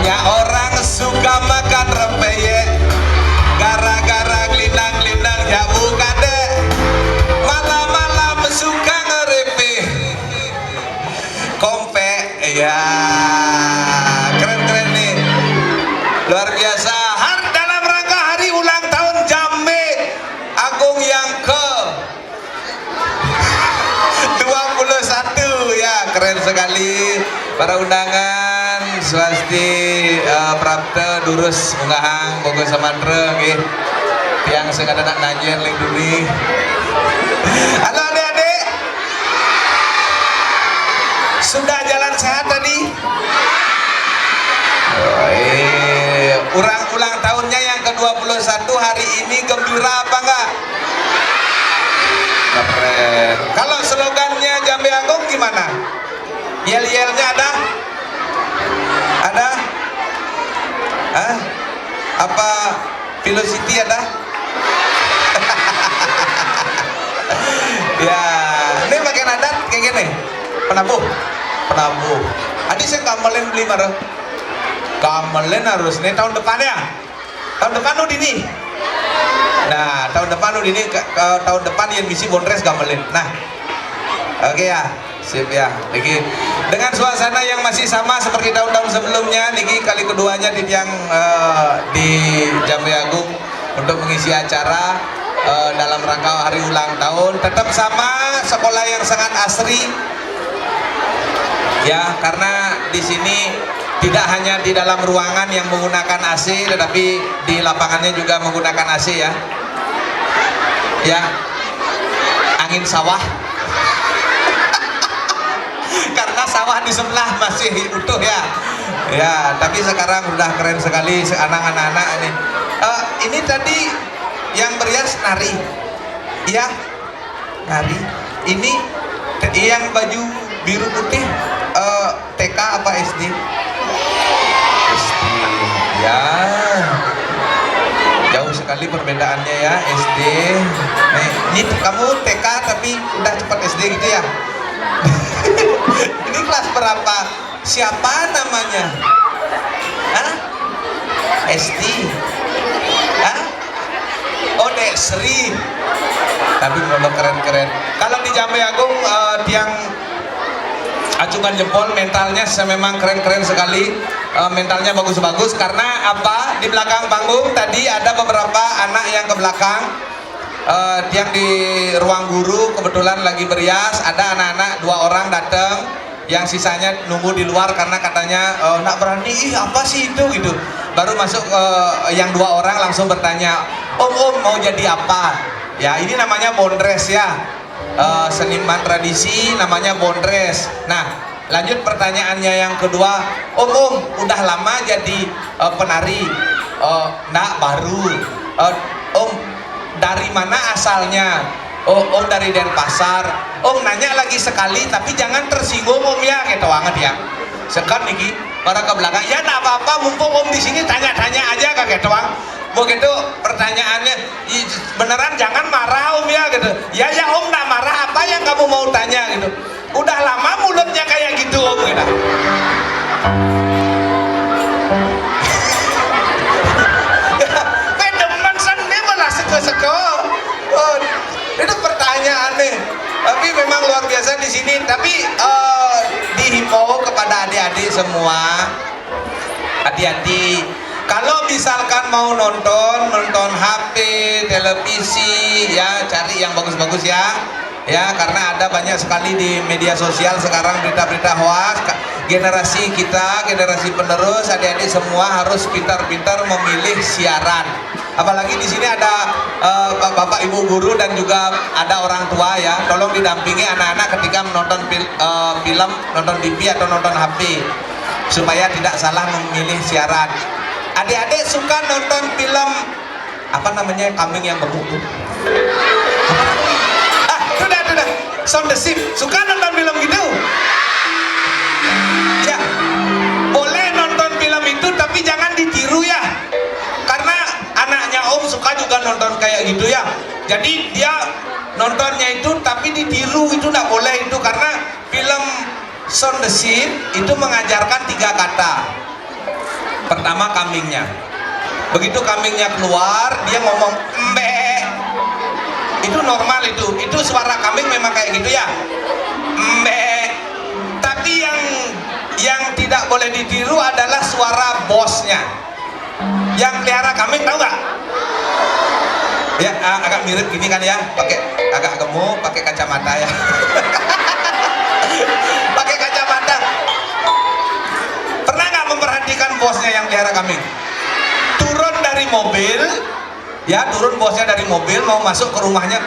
Banyak orang suka makan rempeyek, gara-gara gelindang-gelindang ya bukan deh. Malam-malam suka ngerepe kompe, ya keren-keren nih, luar biasa. Dalam rangka hari ulang tahun Jambe Agung yang ke 21 ya, keren sekali. Para undangan swasti prapta durus ungahang bogo samandra nggih tiang sing ada nak nanyen ling duni. Halo adik-adik, sudah jalan sehat tadi? Urang ulang tahunnya yang ke-21 hari ini gembira apa enggak? Keren. Kalau slogannya Jambe Agung gimana? Yel-yelnya ada? Ada? Hah? Apa velocity ada? Ya, ini bagian adat kayak gini. Penabuh. Adi saya gamelin beli marah. Gamelin harus nih tahun depan ya. Tahun depan udah ini. Nah, tahun depan udah ini tahun depan yang misi bondres gamelin. Nah, oke ya. Sip ya, Niki. Dengan suasana yang masih sama seperti tahun-tahun sebelumnya, Niki kali keduanya di Jambe Agung untuk mengisi acara dalam rangka hari ulang tahun. Tetap sama, sekolah yang sangat asri, ya, karena di sini tidak hanya di dalam ruangan yang menggunakan AC, tetapi di lapangannya juga menggunakan AC ya. Ya, angin sawah. Karena sawah di sebelah masih utuh ya. Ya, tapi sekarang udah keren sekali anak-anak ini. Ini tadi yang berias nari. Iya. Nari. Ini yang baju biru putih TK apa SD? SD. Ya. Jauh sekali perbedaannya ya, SD. Ini kamu TK tapi udah cepat SD gitu ya. Ini kelas berapa? Siapa namanya? Hah? SD? Hah? Oh, Dek Sri. Tapi kalau keren-keren. Kalau di Jambe Agung tiang acungan jempol, mentalnya memang keren-keren sekali. Mentalnya bagus-bagus karena apa? Di belakang panggung tadi ada beberapa anak yang ke belakang. Yang di ruang guru kebetulan lagi berias, ada anak-anak 2 orang datang, yang sisanya nunggu di luar karena katanya nak berani, apa sih itu gitu. Baru masuk yang 2 orang langsung bertanya, om mau jadi apa? Ya ini namanya bondres ya, seniman tradisi namanya bondres. Nah lanjut pertanyaannya yang kedua, om udah lama jadi penari? Nak baru. Om dari mana asalnya? Om dari Denpasar. Om nanya lagi sekali tapi jangan tersinggung om ya, gitu banget ya. Sekarang niki para ke belakang, ya enggak apa-apa, mumpung om di sini tanya-tanya aja kayak gitu bang. Begitu pertanyaannya, beneran jangan marah om ya gitu. Ya om enggak marah, apa yang kamu mau tanya gitu. Udah lama mulutnya kayak gitu om gitu. Seko. Itu pertanyaan nih. Tapi memang luar biasa di sini. Tapi dihimbau kepada adik-adik semua, hati-hati. Kalau misalkan mau nonton HP, televisi, ya cari yang bagus-bagus ya. Ya, karena ada banyak sekali di media sosial sekarang berita-berita hoax. Generasi kita, generasi penerus, adik-adik semua harus pintar-pintar memilih siaran. Apalagi di sini ada bapak ibu guru dan juga ada orang tua ya. Tolong didampingi anak-anak ketika menonton film, nonton TV atau nonton HP supaya tidak salah memilih siaran. Adik-adik suka nonton film apa namanya, kambing yang gemuk tuh? Sudah. Sound the Ship. Suka nonton film gitu? Ya, boleh nonton film itu tapi jangan ditiru ya. Karena anaknya om suka juga nonton kayak gitu ya. Jadi dia nontonnya itu tapi ditiru, itu nggak boleh itu. Karena film Sound the Ship itu mengajarkan 3 kata. Pertama kambingnya. Begitu kambingnya keluar, dia ngomong embe. Itu normal itu. Itu suara kambing memang kayak gitu ya. Embe. Tapi yang tidak boleh ditiru adalah suara bosnya. Yang pelihara kambing tahu nggak? Ya agak mirip gini kan ya, pakai agak gemuk, pakai kacamata ya. Pakai kacamata. Pernah nggak memperhatikan bosnya yang pelihara kambing? Turun dari mobil, ya turun bosnya dari mobil mau masuk ke rumahnya,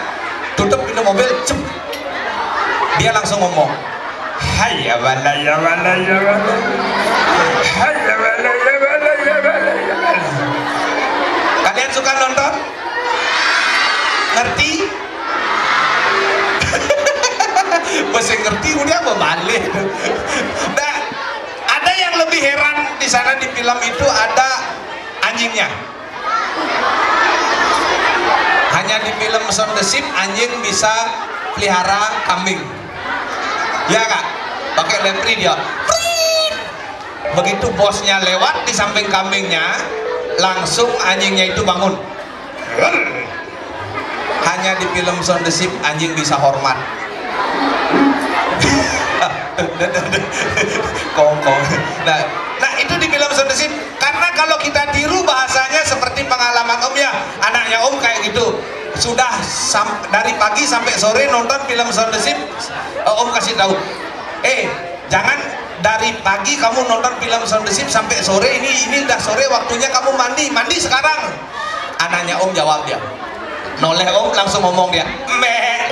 tutup pintu mobil, cep. Dia langsung ngomong, hai ya wala ya wala ya wala, hai ya wala ya wala ya wala ya wala. Kalian suka nonton? Ngerti? Masih ngerti udah apa balik. Nah, ada yang lebih heran di sana di film itu, ada anjingnya. Hanya di film Shaun the Sheep anjing bisa pelihara kambing. Ya kak, pakai lepri dia. Begitu bosnya lewat di samping kambingnya, langsung anjingnya itu bangun. Hanya di film Shaun the Sheep anjing bisa hormat. Kongkong. Nah itu di film Shaun the Sheep. Karena kalau kita tiru bahasanya seperti pengalaman om ya, anaknya om kayak gitu. Sudah dari pagi sampai sore nonton film Shaun the Sheep, om kasih tahu, jangan dari pagi kamu nonton film Shaun the Sheep sampai sore, ini udah sore waktunya kamu mandi sekarang. Anaknya om jawab dia. Noleh om langsung ngomong dia, meh.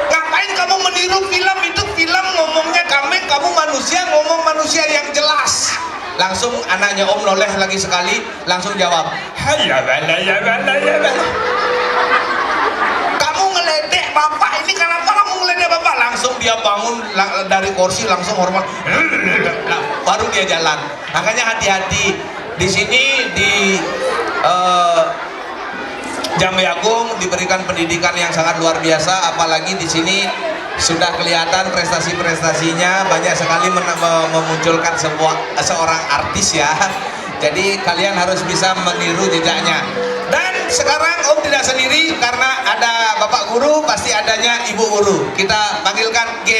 Ngapain kamu meniru film itu? Film ngomongnya kambing, kamu manusia ngomong manusia yang jelas. Langsung anaknya om noleh lagi sekali, langsung jawab, ya bala ya bala ya bala. Kamu ngeledek bapak, ini kenapa kamu ngeledek bapak? Langsung dia bangun dari kursi, langsung hormat, baru dia jalan. Makanya hati-hati di sini di Jambe Agung diberikan pendidikan yang sangat luar biasa, apalagi di sini sudah kelihatan prestasi-prestasinya banyak sekali memunculkan seorang artis ya. Jadi kalian harus bisa meniru jejaknya. Dan sekarang om tidak sendiri karena ada bapak guru, pasti adanya ibu guru. Kita panggilkan G.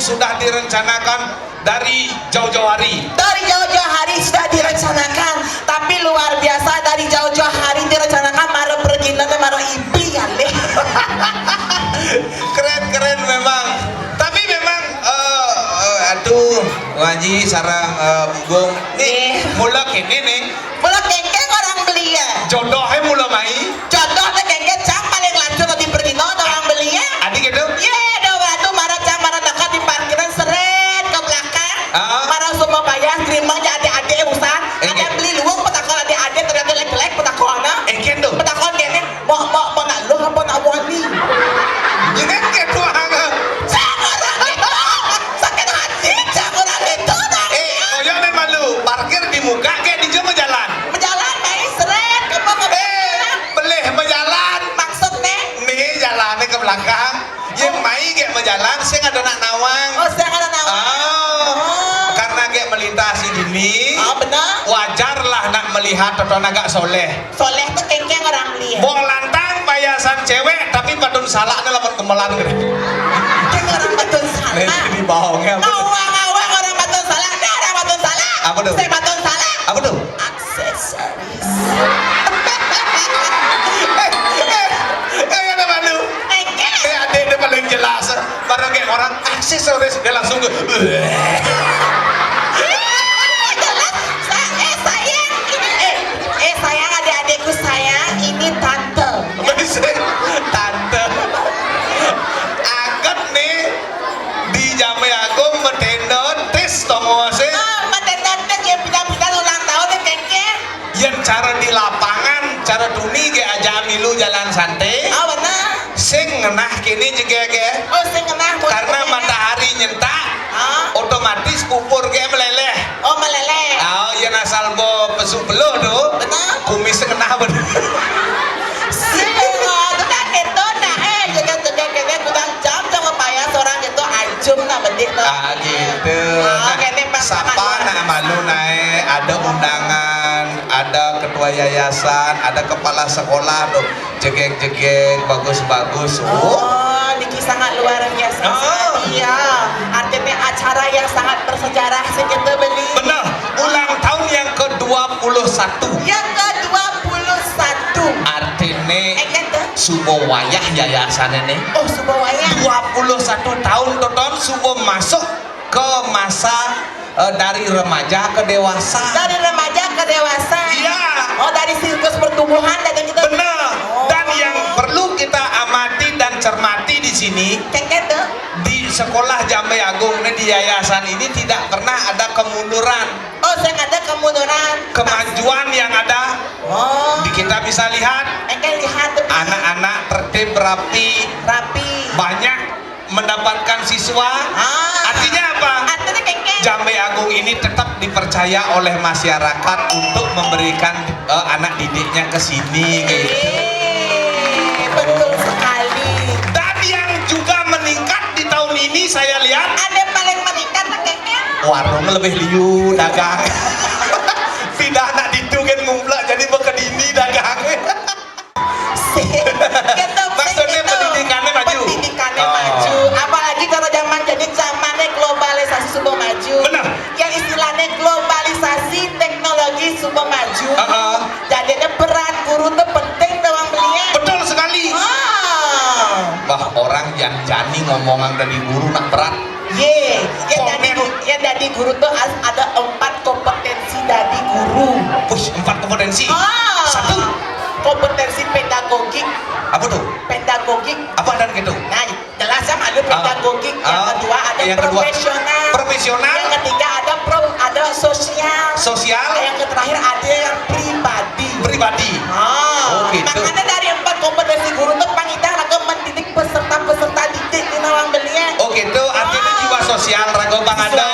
Sudah direncanakan dari jauh-jauh hari. Dari jauh-jauh hari sudah direncanakan, tapi luar biasa dari jauh-jauh hari direncanakan marah pergi nanti marah ibi ya leh. Keren memang. Tapi memang aduh ngaji sarang bugong nih mula kene nih. Mula kengke orang beli ya. Jodohnya mula mai. Jodohnya kengke cang paling lanjut di pergi orang beli ya. Adik gitu? Iya. Para semua bayar terima adik-adik usaha ada beli luang petakal adik melihat toton agak soleh. Soleh tuh kengkeng orang lihat. Bong lantang payasan cewek tapi patun salaknya lawan kemelan gitu. Keng orang batun salah. Di bawahnya. Ngawang orang batun salah. Ada orang batun salah. Apa tuh? Saya batun salah. Apa tuh? Aksesoris. Kayak apa lu? Kengkeng. Ada yang paling jelas. Baru kayak orang aksesoris dia langsung ke. Sayang adik-adikku sayang, ini tante. Tante agak nih di Jambe Agung metendon tes tomose Tante yang pindah-pindah ulang tahun dan kengkeng. yang cara di lapangan cara tuni ge aja milu jalan santai Oh benar. sing ngenah kini juga ge Oh saya kenal. karena matahari nyentak otomatis kupur ge meleleh Oh meleleh. oh yang asal bo pesu beluh tuh Benar. kumis ngenah bener gitu. Nah, siapa nak malu naik ada undangan, ada ketua yayasan, ada kepala sekolah tuh jegek-jegek bagus-bagus. Oh, Niki sangat luar biasa. Iya, artinya acara yang sangat bersejarah segitu beli. Benar, ulang tahun yang ke-21. Yang ke-21. Artinya Kata? subuh wayah yayasan ini. Oh, Subawaya. 21 tahun total subuh masuk ke masa dari remaja ke dewasa. Dari remaja ke dewasa. Iya. Oh, dari siklus pertumbuhan dan gitu. Benar. Dan yang perlu kita amati dan cermati di sini Kata? di sekolah Jambe Agung ini di yayasan ini tidak pernah ada kemunduran. Oh, saya ada kemunduran. Kemajuan yang ada Oh. di kita bisa lihat Lihat tuh. anak-anak tertib rapi, Rapi. banyak mendapatkan siswa. Artinya apa? Artinya kengkeng. Jambe Agung ini tetap dipercaya oleh masyarakat untuk memberikan anak didiknya ke sini gitu. Betul sekali. Dan yang juga meningkat di tahun ini saya lihat Ada paling meningkat kengkeng. warung lebih liu dagang. Tidak anak ditugen ngumplak jadi bekedini dagang. Maksudnya pendidikannya maju. Pendidikannya maju. Apalagi kalau zaman jadi zamannya globalisasi sudah maju. Benar. Yang istilahnya globalisasi teknologi sudah maju. Jadinya peran guru itu penting dalam beliau. Betul sekali. Wah orang yang jani ngomongan dari guru nak berat. Yang dari guru tuh ada 4 kompetensi dari guru. Push 4 kompetensi. Satu. Kompetensi pedagogik. Apa tuh? Pedagogik. Apa dan gitu? Nah, jelas sama ada pedagogik. Yang kedua ada profesional. Profesional. Yang ketiga ada sosial. Sosial. Yang terakhir ada yang pribadi. Pribadi. Gitu. Makanya dari 4 kompetensi guru itu pangita lagu mendidik peserta didik di nawang belia. Oh gitu. Artinya jiwa sosial rago bang ada.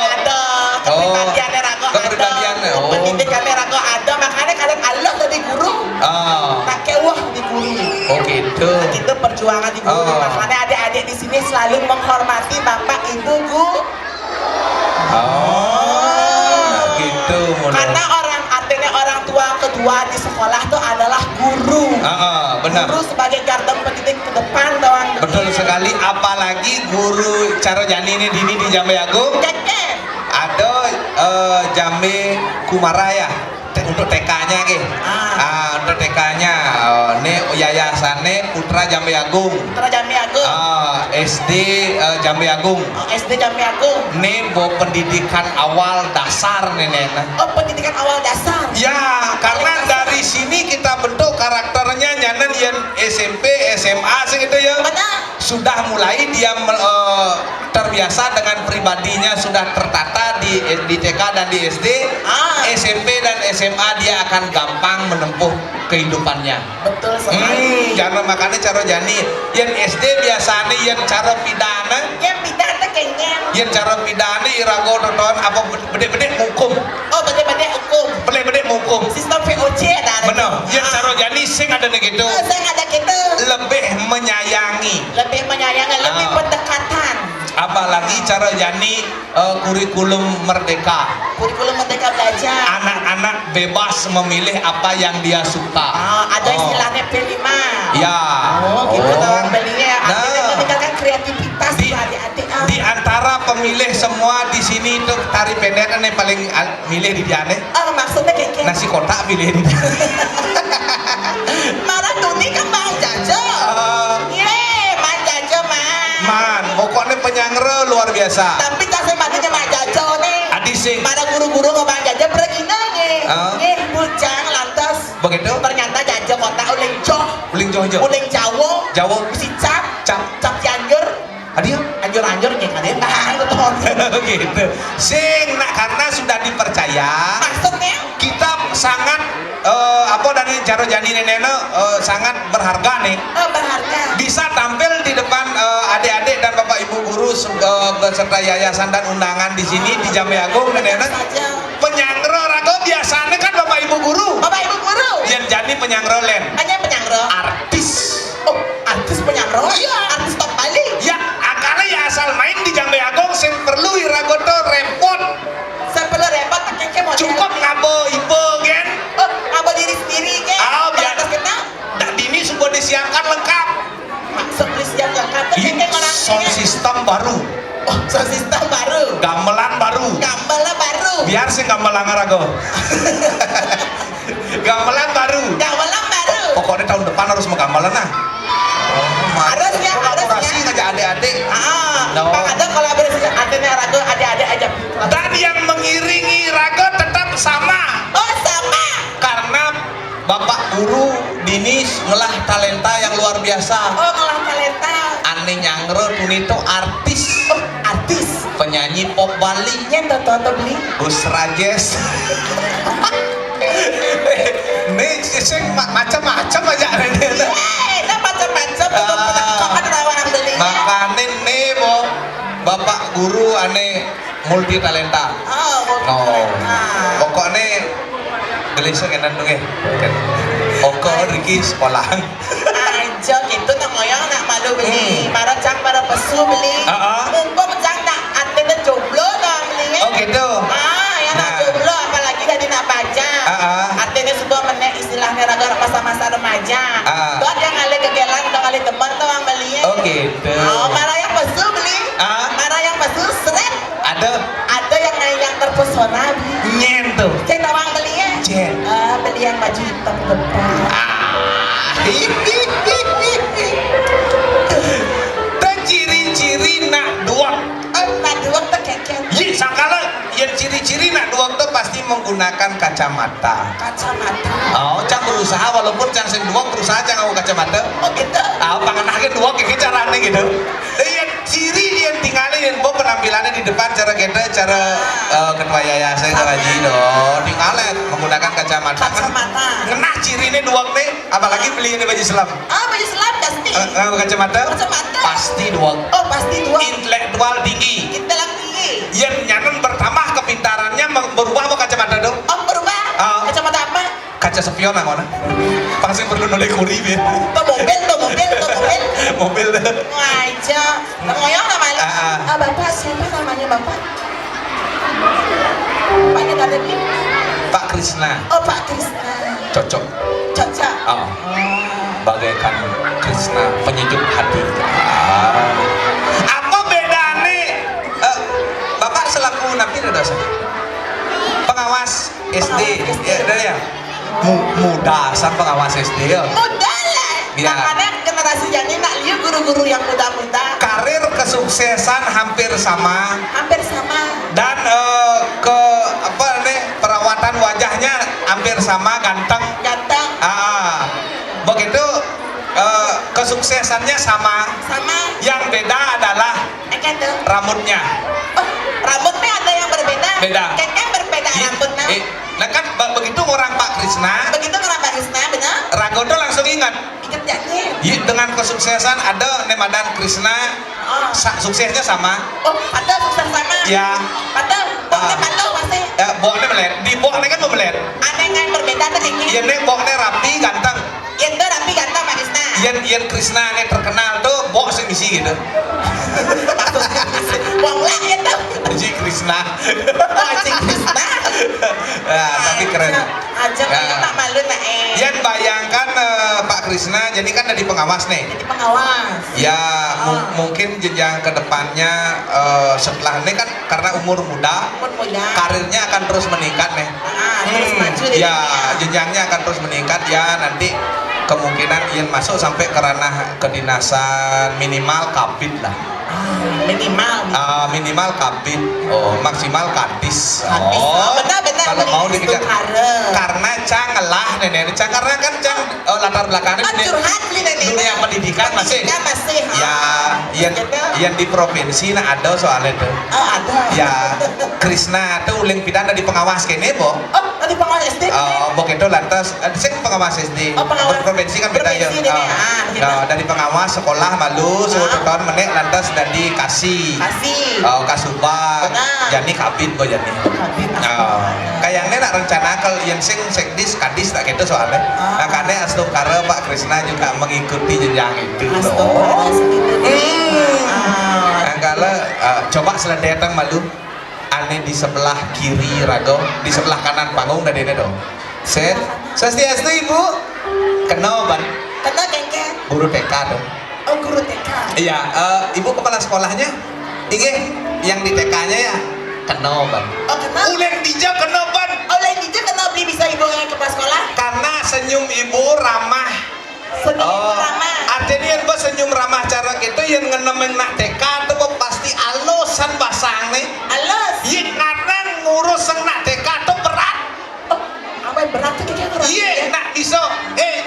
Kepribadiannya rago ada. Kepribadiannya. Pendidikannya rago ada. Makanya kalian Allah jadi guru. Pakai wah di guru. Oh gitu. Itu perjuangan di guru. Makanya adik-adik di sini selalu menghormati bapak ibu guru. Gitu. Karena artinya orang tua kedua di sekolah itu adalah guru. Benar. Guru sebagai garda pendidik ke depan doang. Betul sekali. Apalagi guru cara jani ini di Jambe Agung. Ada Jambe Kumaraya untuk TK-nya gitu. Untuk TK-nya ini yayasannya Putra Jambe Agung. Putra Jambe Agung. SD Jambe Agung. SD Jambe Agung. Ini bawa pendidikan awal dasar nenek. Oh, pendidikan awal dasar. Ya, karena dari sini kita bentuk karakternya nyanen yang SMP, SMA segitu ya. Benar. Sudah mulai dia terbiasa dengan pribadinya sudah tertata di TK dan di SD. SMP dan SMA dia akan gampang menempuh kehidupannya. Betul sekali. Karena makanya cara jani yang SD biasanya yang cara pidana. Yang pidana kayaknya. Yang cara pidana irago tonton apa bedek-bedek hukum. Oh, bedek-bedek hukum. Bedek-bedek hukum. Sistem VOC ada. Benar. Yang cara jani sing ada gitu. Saya ada gitu. Lebih menyayangi. Lebih menyayangi, lebih pendekatan. apalagi cara jani kurikulum merdeka. Kurikulum Merdeka Belajar. Anak-anak bebas memilih apa yang dia suka. Ada istilahnya P5. Ya. Oh, gitu orang belinya. Artinya Nah. meningkatkan kreativitas Di, adik-adik. di antara pemilih semua di sini itu tari pendek yang paling milih di dia nih. Maksudnya kayak Nasi kotak pilih di dia. marah Tuni kan Bang Jajo. Bang Jajo Man, pokoknya penyangre luar biasa. Tapi tak semangatnya Bang Jajo nih. Adi sing. Para guru-guru ke Bang Jajo pergi nih. Bujang lantas. Begitu? Ternyata Jajo kota uling joh. Uling jojo. Uling Jawo. Jawo. Si cap. Cap. Cap Cianjur. Adio. Anjur-anjur kayak kalian tahan Gitu. Sing nak karena sudah dipercaya. Maksudnya? Kita sangat apa dari Jaro Jani Neneno sangat berharga nih. Berharga. Bisa tampil di depan adik-adik dan bapak ibu guru beserta yayasan dan undangan di sini di Jambe Agung Neneno. Penyangro rago biasanya kan bapak ibu guru. Bapak ibu guru. Yang jadi penyangro len. Hanya penyangro. Artis. Oh, artis penyangro? Iya. Artis top Bali. Ya, akarnya ya asal main di Jambe Agung sing perlu iragoto repot. Sebelum repot pakai model. Cukup ngabo ibu kan? Oh, ngabo diri sendiri kan? Biar Atas kena. dan ini sudah disiapkan lengkap. Maksud siap lengkap tuh kayak orang Sound system baru. Oh, sound system baru. Gamelan baru. Gamelan baru. Biar sih gamelan rago. Gamelan baru. Gamelan baru. Pokoknya tahun depan harus mau gamelan nah. Harusnya, kolaborasi ngajak adik-adik. No. Pak ada kolaborasi artinya rago adik-adik aja. Dan yang mengiringi rago tetap sama. Oh, sama. Karena Bapak Guru Dinis ngelah talenta yang luar biasa. Oh, ngolah talenta. Ane Nyangro Tunito artis. Oh, artis. Penyanyi pop Bali. Yang tonton beli. Gus Rajes. Nih, sing macam-macam aja ini. Nah macam-macam kan orang beli. Makanya nih mau Bapak Guru ane multi talenta. Oh, Pokoknya gelisah kenan tuh Oko Riki sekolah. aja gitu nak ngoyong nak malu beli. Marah cang para pesu beli. Mumpung cang nak artinya jomblo nak beli. Oh gitu. Yang nak jomblo apalagi tadi nak baca. Artinya sebuah menek istilahnya raga masa-masa remaja. Tuh yang kali kegelan, tuh kali teman tuh yang beli. Oh gitu. Marah yang pesu beli. Marah yang pesu seret. Ada yang terpesona beli. Nyen tuh. Cek nawang beli ya. Cek. Beli yang baju hitam depan. Dan ciri-ciri nak duak. Nak duak tuh keken. Iya, sangkala yang ciri-ciri nak duak tuh pasti menggunakan kacamata. Kacamata. Oh, cang berusaha walaupun cang sing duak berusaha cang ngau kacamata. Oh gitu. Panganahkeun duak kayak caranya gitu. Yang ciri yang tinggalin yang bawa penampilannya di depan cara kita cara ketua yayasan Raji dong tinggalin menggunakan kacamata. Kacamata. Ngenah ciri ini duak nih, apalagi beli ini baju selam. Baju selam pasti. Kacamata? Kacamata. Pasti duak. Oh pasti duak. Intelektual tinggi. Intelek tinggi. Yang nyanen bertambah kepintarannya berubah apa kacamata dong? Oh berubah. Kacamata apa? Kaca spion nah mana? Pasti perlu noleh kuri ya. Tuh mobil. Mobil deh. Aja. Ngoyong namanya. Bapak siapa namanya bapak? Paknya dari beli. Pak Krisna. Oh Pak Krisna. Cocok. Cocok. Bagaikan Krisna penyejuk hati. Apa bedanya? Bapak selaku napi dosen. Pengawas SD. Ya. Muda sang pengawas SD ya. Muda lah. Ya. Makanya generasi jadi nak lihat guru-guru yang muda-muda. Karir kesuksesan hampir sama. Hampir sama. Dan perawatan wajahnya hampir sama, ganteng. Ganteng. Begitu kesuksesannya sama. Sama. Yang beda adalah rambutnya. Oh, rambutnya ada yang berbeda. Beda. Kayaknya berbeda rambutnya. Nah kan begitu orang Pak Krisna. Begitu orang Pak Krisna benar. Ragodo langsung ingat. Ingat jadi. Dengan kesuksesan ada nemadan Krisna. Suksesnya sama. Oh, ada sukses sama. Ya. Ada. Boknya patuh pasti. Ya, boknya melet. Di boknya kan melet. Ada yang berbeda tuh kayaknya. Iya nih boknya rapi, ganteng. Yang tuh rapi ganteng Pak Krisna. Yang Krisna nih terkenal tuh bok sih misi gitu. Maksudnya Krishna. Oh, Ajeng Krishna. Ya, tapi keren. Ajeng Ya. tak malu nak Yan bayangkan Pak Krishna, jadi kan dari pengawas nih. Jadi pengawas. Ya mungkin jenjang kedepannya setelah ini kan karena umur muda, karirnya akan terus meningkat nih. Terus maju di Ya dunia. jenjangnya akan terus meningkat ya, nanti kemungkinan Ian masuk sampai ke ranah kedinasan minimal kabit lah. Minimal kabit, maksimal kadis. Benar Kalau mau dikejar. Karena Karena cangelah nenek, karena kan latar belakangnya curhat nih nenek. dunia pendidikan masih. Masih. Ya, yang di provinsi nah ada soalnya tuh. Oh, ada. Ya, Krishna tuh uling pidan dari pengawas kene bo. Oh, tadi pengawas SD. Begitu lantas, sing pengawas SD. Oh, pengawas. Provinsi kan beda ya. Provinsi ini, gitu. Dari pengawas sekolah malu, suruh tahun menek lantas dari kasih. Kasubag. Benar. Jani kabin bo jani. Kayaknya nak rencana kalau yang sing sekdis kadis tak gitu soalnya. Nah karena Astungkara Pak Krishna juga mengikuti jenjang itu loh. Nah kalau coba seledetan malu, aneh di sebelah kiri rago, di sebelah kanan panggung dan ini dong. Set, swastiastu ibu, kenal ban? Kenal kengke. Guru TK dong. Oh, guru TK. Iya, ibu kepala sekolahnya, ingin yang di TK-nya ya. Kenal ban. Oh, kenal. Uleng dijak kenal ban. Oleh dia kenal beli bisa ibu yang kepala sekolah. Karena senyum ibu ramah. Ramah. Artinya yang senyum ramah cara gitu yang ngenemen nak TK itu pasti alusan basang nih. Alus. Iya karena ngurus nak TK itu berat. Oh, apa yang berat tuh kayak orang? Iya nak iso.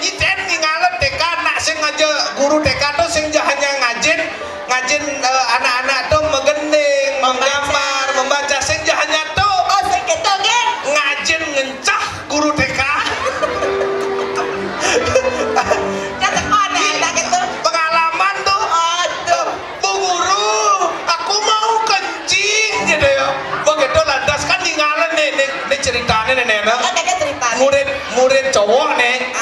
Iten ninggalan TK nak sing aja guru TK tuh sing hanya ngajin anak-anak tuh menggending, menggambar, membaca sing hanya tuh. Oh, saya gitu kan? Ngajin ngencah guru TK. Kata ada gitu. Pengalaman tuh. Aduh. Bu guru, aku mau kencing gitu ya. Begitu lantas kan ninggalan nih ceritanya nenek. Oh, kayak cerita. Murid cowok nih.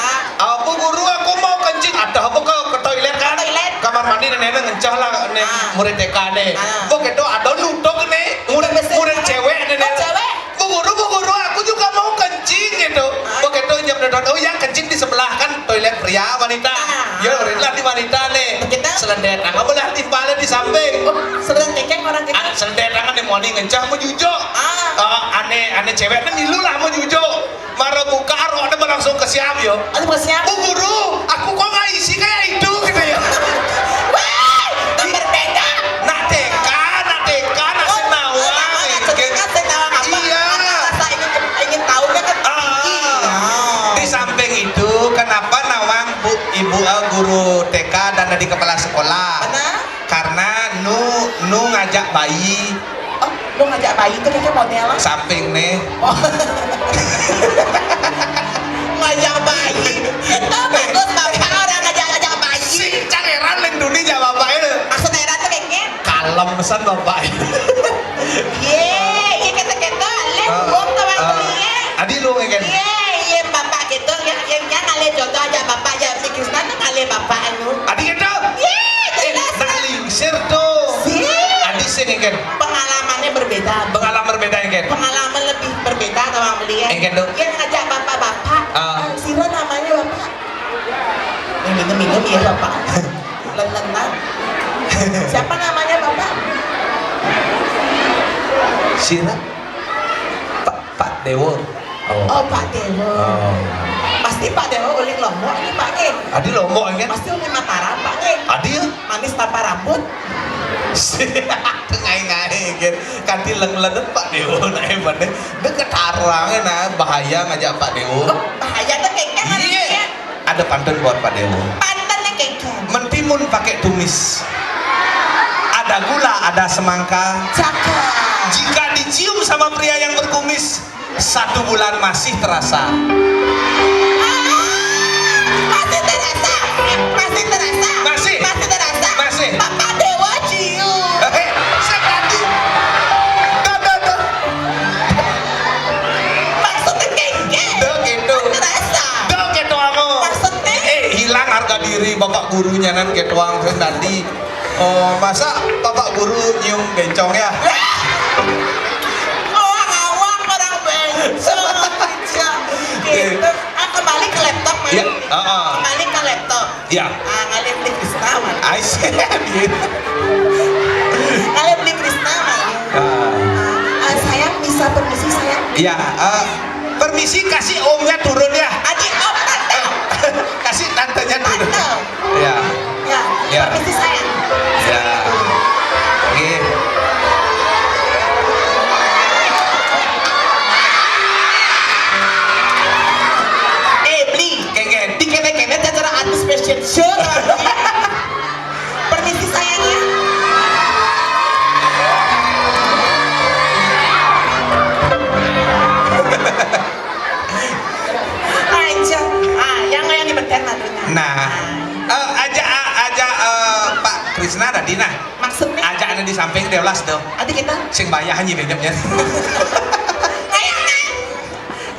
Bu guru, aku mau kencing. Ada apa ke toilet kan? Toilet. Kamar mandi nenek ngencah lah nih murid TK nih. Begitu ada nutuk nih murid cewek nenek. Oh, cewek. Bu guru, aku juga mau kencing gitu. Begitu nyam nonton, oh yang kencing di sebelah kan toilet pria wanita. Ya udah di wanita nih. Kita Selendet tangan belah timpalnya di samping. sering kekeng orang kita. Selendet tangan di moni ngencah mau jujuk. Aneh cewek kan nilu lah mau jujuk. Marah buka arwah ada langsung ke siap yo. Aduh, mau siap. Bu guru, aku kok nggak isi kayak itu gitu ya. Wah, berbeda. Nak TK, nak senawa. Iya. Rasa ingin tahu kan tinggi. Di samping itu, kenapa nawang ibu guru TK dan dari kepala sekolah? Benar. Karena nu ngajak bayi. Oh, lu ngajak bayi itu kayak model. Samping nih. Oh. Ngajak bayi. Itu bagus bapak orang ngajak bayi. Si cangeran leng dunia bapak itu. Maksudnya era tuh kayaknya. Kalem pesan bapak. Iya kata-kata lek bom tawang belinya. Adi lu ngegen. Iya bapak gitu yang ngale contoh aja bapak aja si Krishna tuh ngale bapak lu. Adi gitu. Iya, jelas. Nak lingsir tuh. Adi sih ngegen. Pengalamannya berbeda. Pengalaman berbeda ngegen. Pengalaman lebih berbeda tawang belinya. Ngegen tuh. Yang ngajak bapak-bapak. Sira namanya bapak. Yang minum ya bapak. Lelenang. Siapa namanya bapak? Sira. Pak Dewo. Oh, Pak Dewo. Pasti Pak Dewo uling Lombok ini Pak Nge. Adi Lombok ngegen. Pasti uling Mataram Pak Nge. Adi ya. Manis tanpa rambut. Ngai-ngai ngegen. Kanti leng-lengen Pak Dewo naik mana. Deket arangnya nah bahaya ngajak Pak Dewo. Oh, bahaya tuh kayaknya Iya. Ada pantun buat Pak Dewo. Pantannya kayaknya. Mentimun pakai tumis. Ada gula, ada semangka. Cakep. Jika dicium sama pria yang berkumis, 1 bulan masih terasa. Masih terasa. Masih terasa. Masih. Masih terasa. Masih. Bapak Dewa cium. Sekali. Dah. Maksudnya kayaknya. Dah gitu. Terasa. Dah gitu aku. Maksudnya. Hilang harga diri bapak gurunya nan ketuang tadi. Masa bapak guru nyium bencong ya? Ya. Ngalih beli Krisna man. Aisyah. Ngalih beli Krisna man. Sayang bisa permisi sayang. Iya. Permisi kasih omnya turun ya. Aji om tante. Kasih tantenya turun. Ya. Ya. Permisi sayang. Ya. Oke. Beli. Kengen. Di kene-kene acara artis fashion show. Permisi sayangnya. Aja. Yang dibeten madunya. Nah. Aja Pak Krisna ada Dina. Maksudnya? Aja ada di samping Dewas tuh. Adik kita. Sing bayah hanya bedanya.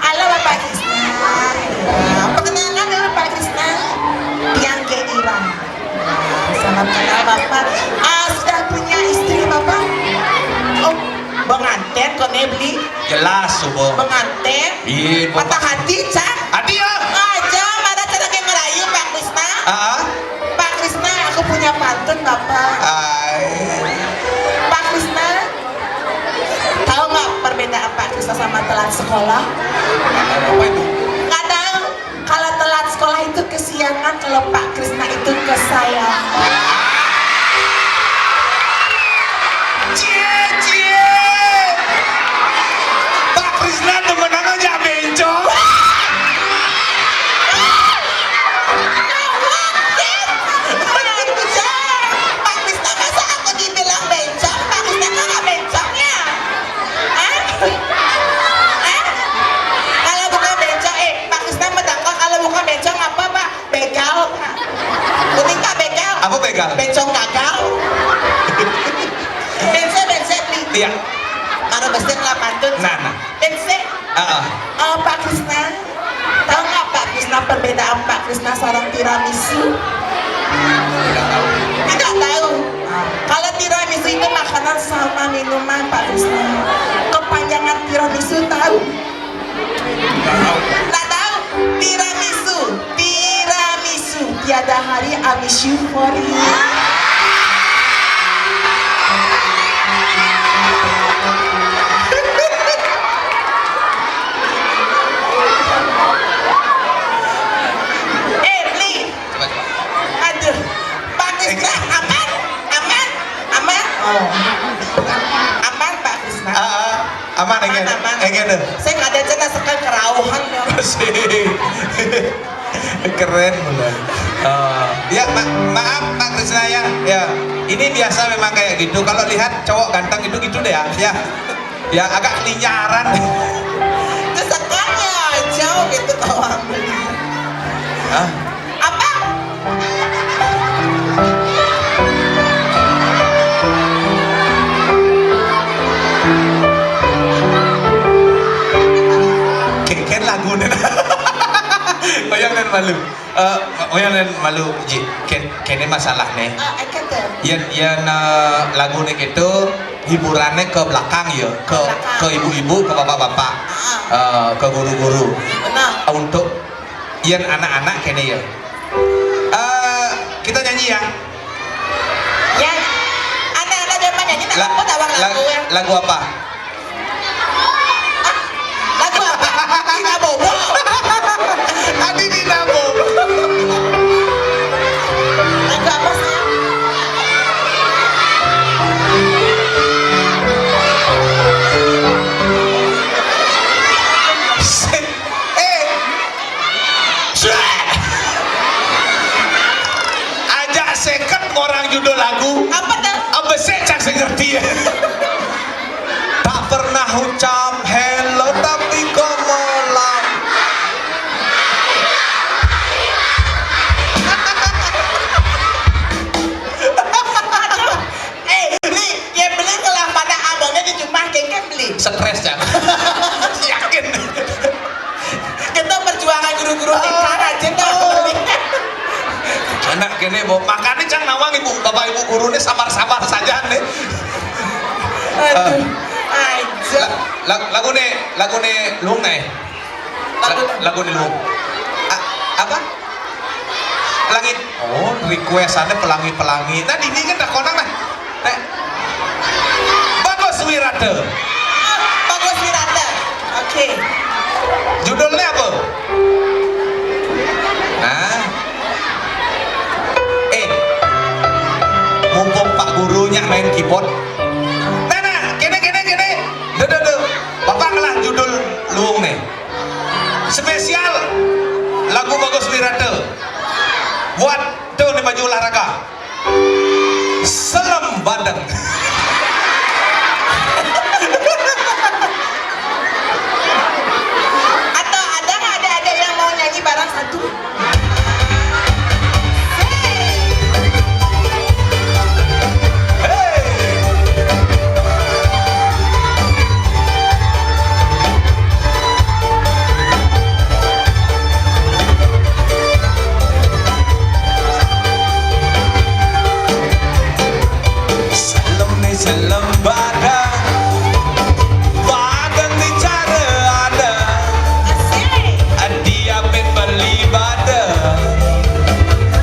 Halo Bapak Krisna. Perkenalkan dulu Pak Krisna. Yang Ira. Selamat kenal Bapak. Sudah punya istri Bapak? Oh, pengantin kok beli? Jelas subuh. Pengantin? Iya. Patah hati Cak? Hati ya. Aja mana cara kayak ngerayu Pak Krisna? Pak Krisna aku punya pantun Bapak. Pak Krisna, tahu nggak perbedaan Pak Krisna sama telat sekolah? Apa itu? Nggak tahu. Kalau telat sekolah itu kesiangan, kalau Pak Krisna itu kesayangan. Cie. Pak Krisna temenan aja bencong. Pak Krisna masa aku dibilang bencong? Pak Krisna kan nggak bencongnya? Kalau bukan bencong, Pak Krisna medangkal kalau bukan bencong apa Pak? Begal. Kuning kak begal. Apa begal? Bencong gagal. Bense nih. Iya. Kalau pasti nggak pantun. Nah. Bense. Pak Krisna, tahu nggak Pak Krisna perbedaan Pak Krisna seorang tiramisu? Tidak tahu. Kalau tiramisu itu makanan sama minuman Pak Krisna. Kepanjangan tiramisu tahu? Tidak tahu. Tiramisu. Tiada hari I miss you for you. Beli. Aduh, Pak Krisna aman. Aman Pak Krisna. Aman engen. Saya nggak ada cina sekali kerauhan ya. Keren mulai. Ya maaf Pak Krisna ya. Ini biasa memang kayak gitu. Kalau lihat cowok ganteng itu gitu deh ya. Ya agak linyaran. Kesekannya jauh gitu tawang beli. Apa? Keken lagu nih. Oyang dan malu ji. Kene masalah nih. Yan lagu nih itu hiburannya ke belakang ya, ke ibu-ibu, ke bapak-bapak, ke guru-guru. Benar. Untuk yan anak-anak kene ya. Kita nyanyi ya. Ya, anak-anak zaman nyanyi tak apa tawang lagu ya. Lagu apa? Lagu apa? Dina Bobo. Adi Dina Bobo. Lagu apa sih? Ajak seket orang judul lagu. Apa dah? Abesek cak ngerti ya. Tak pernah ucap hello tapi kau molang. Beli, ya beli kalau pada abangnya di rumah kan beli. Stres ya. Yakin. Kita perjuangan guru-guru tingkat aja tau beli. Anak kene bo makanya cang nawang ibu bapak ibu gurunya sabar-sabar saja nih. Aduh, aja. Lagu nih lung nih. Lagu nih lung. Apa? Langit. Oh requestannya pelangi-pelangi. Nah ini kan dah konang lah. Nek Bagus Wirata. Bagus Wirata. Oke. Judulnya apa? Nah, mumpung Pak Gurunya main keyboard. Nah, kene. Duh. Bapak ngelah judul luung nih. Spesial lagu Bagus Wirata. Buat tuh nih baju olahraga. Selam badan. Atau ada nggak ada yang mau nyanyi bareng satu? Selam badan, badan bicara ada, dia beli badan,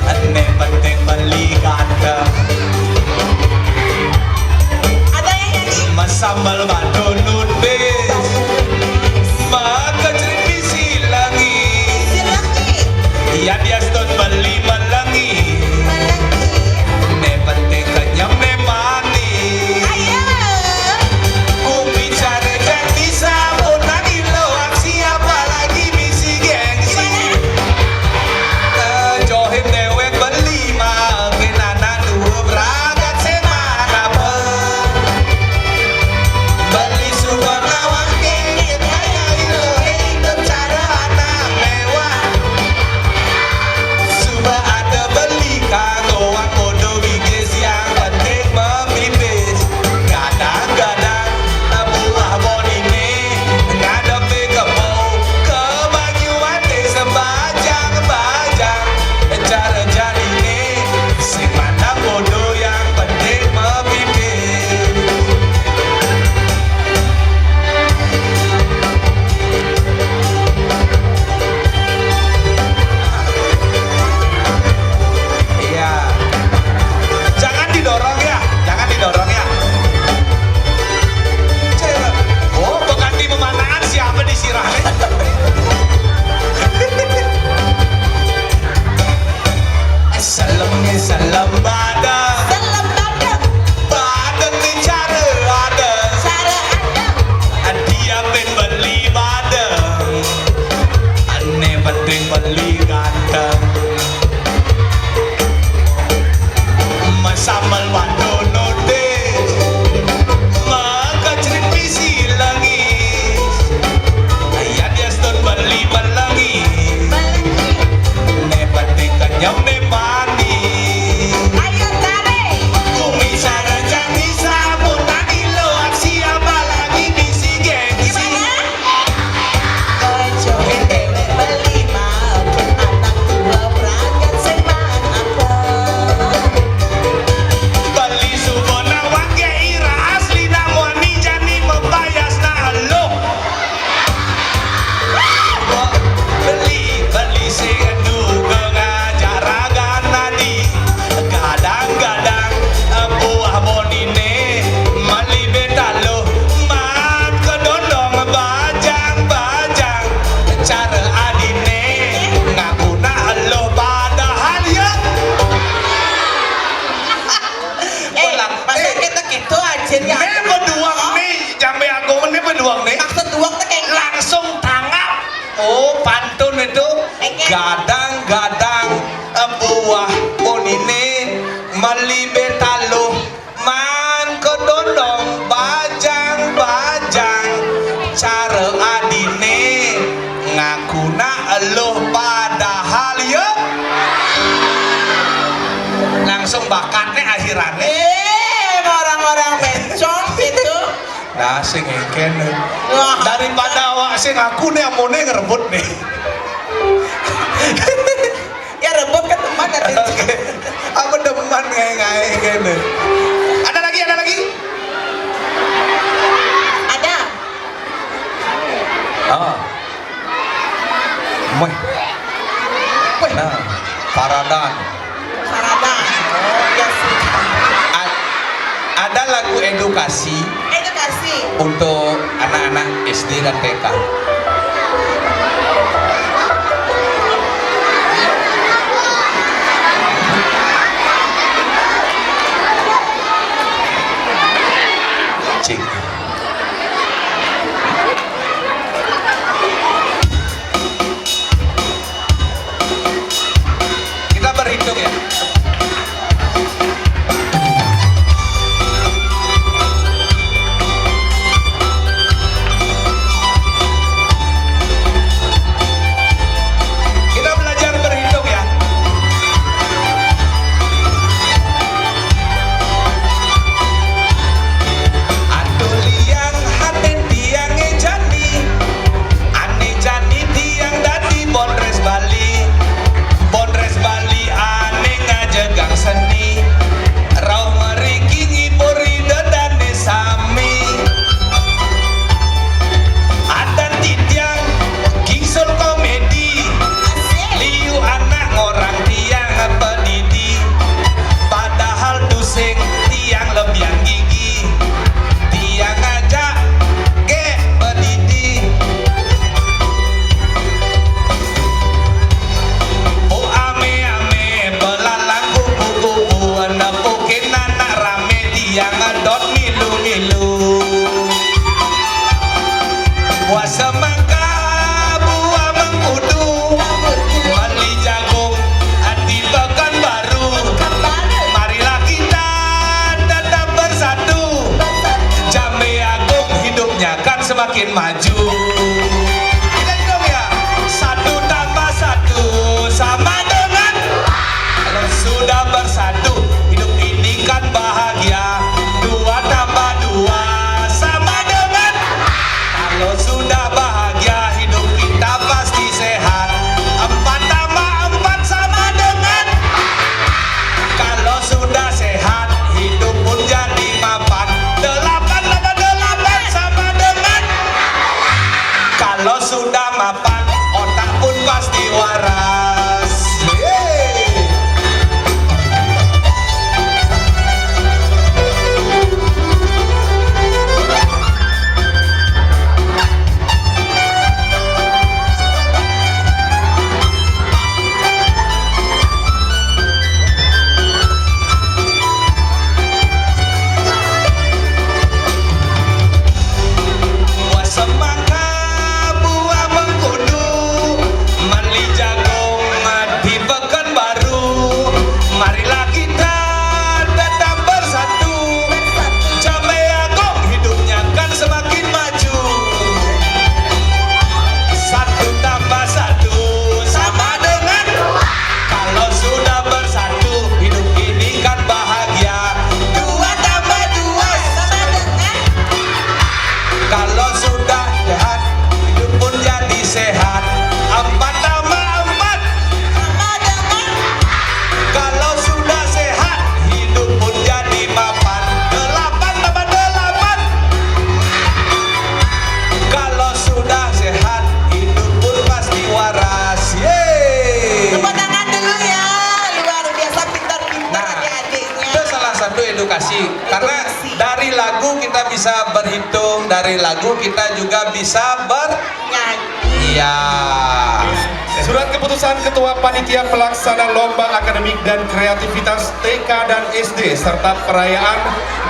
ane penting beli kata. Ada yang nyanyi? Masambal bado nudis, maka cerita silangi, ya dia ston beli malangi, ne penting kenyam ne mani. Salam badan, badan bicara ada, dia beli badan, ane penting beli ganteng. Masambal wado nudis, maka cerita silangis, ya dia ston beli malangi, ne penting kenyam ne mani. Langsung tanggap. Oh, pantun itu gadang-gadang buah onine malibe talo man kedondong bajang-bajang cara adine ngakuna eluh padahal ya langsung bakatnya akhirannya orang-orang bencong gitu. Nah, sing engken daripada awak sing aku nih amone ngerebut nih. Ya rebut ke teman nanti. Aku demen ngai-ngai kene. Ada lagi? Ada. Ah. Nah, Faradan. ada lagu edukasi untuk anak-anak SD dan TK. Cik. Kita berhitung ya. Kita belajar berhitung ya. Liang haten tiang ejani, ane jani tiang dadi Bonres Bali, Bonres Bali ane ngajegang seni, rau meriki ngibori dedane sami, adan titiang kingsul komedi, liu anak ngorang tiang pedidi, padahal tusing tiang lebihan gigi. Yang ngajak ke pedidi oh ame-ame belalang kupu-kupu nepukin anak rame dia ngedot milu-milu puasa mangka buah mengkudu beli jagung hati pekan baru marilah kita tetap bersatu Jambe Agung hidupnya kan semakin maju. Kita hitung ya. 1 tambah 1 sama dengan. Kalau sudah bersatu hidup ini kan bahagia. 2 tambah 2 sama dengan. Kalau sudah bahagia hidup kita pasti sehat. 4 tambah 4 sama dengan. Kalau sudah sehat hidup pun jadi mapan. 8 sama dengan. Kalau sudah mapan otak pun pasti waras. Semangka buah mengkudu meli jagung di Pekanbaru marilah kita tetap bersatu Jambe Agung hidupnya kan semakin maju 1 tambah 1 sama dengan kalau sudah bersatu hidup ini kan bahagia 2 tambah 2 sama dengan kalau sudah sehat hidup pun jadi sehat 4 tambah 4 sama dengan kalau sudah sehat hidup pun jadi mapan 8 tambah 8 kalau sudah sehat hidup pun pasti waras. Yeay. Tepuk tangan dulu ya, luar biasa pintar-pintar adik-adiknya. Itu salah satu edukasi karena dari lagu kita bisa berhitung, dari lagu kita juga bisa Nyanyi. Iya. Surat keputusan Ketua Panitia Pelaksana Lomba Akademik dan Kreativitas TK dan SD serta perayaan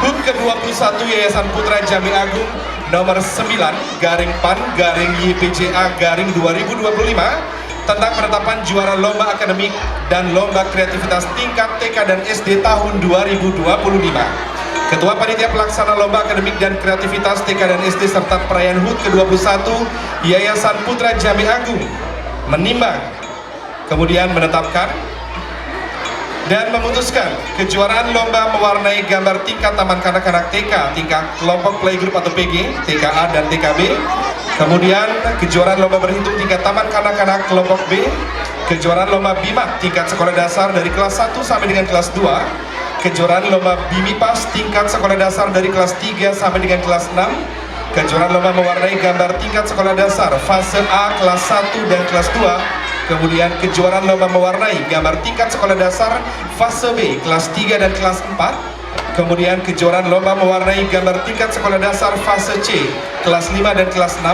HUT ke-21 Yayasan Putra Jambe Agung nomor 9/PAN/YPJA/2025 tentang penetapan juara Lomba Akademik dan Lomba Kreativitas tingkat TK dan SD tahun 2025. Ketua Panitia Pelaksana Lomba Akademik dan Kreativitas TK dan SD serta perayaan HUT ke-21 Yayasan Putra Jambe Agung menimbang, kemudian menetapkan dan memutuskan kejuaraan lomba mewarnai gambar tingkat Taman Kanak-Kanak TK, tingkat kelompok playgroup atau PG, TKA dan TKB. Kemudian kejuaraan lomba berhitung tingkat Taman Kanak-Kanak kelompok B, kejuaraan lomba BIMAK tingkat sekolah dasar dari kelas 1 sampai dengan kelas 2, kejuaraan lomba BIMIPAS tingkat sekolah dasar dari kelas 3 sampai dengan kelas 6, kejuaraan lomba mewarnai gambar tingkat sekolah dasar fase A kelas 1 dan kelas 2, kemudian kejuaraan lomba mewarnai gambar tingkat sekolah dasar fase B kelas 3 dan kelas 4, Kemudian kejuaraan lomba mewarnai gambar tingkat sekolah dasar fase C kelas 5 dan kelas 6.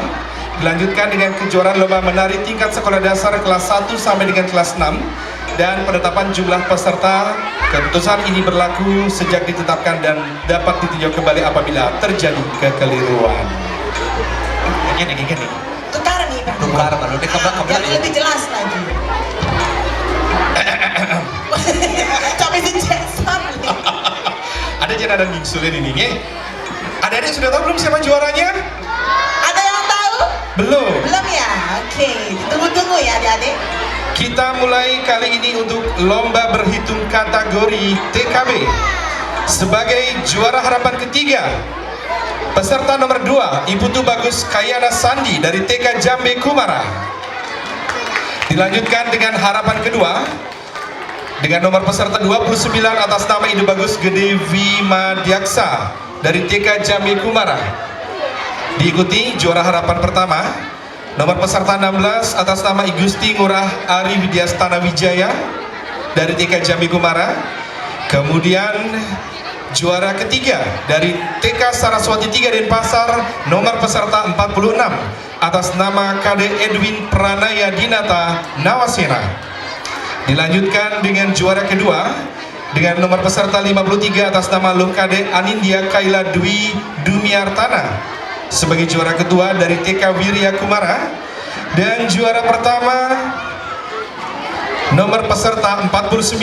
Dilanjutkan dengan kejuaraan lomba menari tingkat sekolah dasar kelas 1 sampai dengan kelas 6. Dan penetapan jumlah peserta, keputusan ini berlaku sejak ditetapkan dan dapat ditinjau kembali apabila terjadi kekeliruan. Gini. Tukar nih Pak. Tukar baru Biar lebih jelas lagi. Coba dicek nih. Ada jenazah ngingsulin ini, ya? Adik-adik sudah tahu belum siapa juaranya? Ada yang tahu? Belum. Belum ya? Oke, tunggu ya adik-adik. Kita mulai kali ini untuk lomba berhitung kategori TKB. Sebagai juara harapan ketiga, peserta nomor 2, Ibu Tu Bagus Kayana Sandi dari TK Jambe Kumara. Dilanjutkan dengan harapan kedua, dengan nomor peserta 29 atas nama Ibu Bagus Gede Vimadiaksa dari TK Jambe Kumara. Diikuti juara harapan pertama, nomor peserta 16 atas nama Igusti Ngurah Ari Widyastana Wijaya dari TK Jambe Kumara. Kemudian juara ketiga dari TK Saraswati 3 Denpasar, nomor peserta 46 atas nama Kade Edwin Pranaya Dinata Nawasena. Dilanjutkan dengan juara kedua dengan nomor peserta 53 atas nama Lokade Anindya Kaila Dwi Dumiartana sebagai juara kedua dari TK Wirya Kumara. Dan juara pertama nomor peserta 49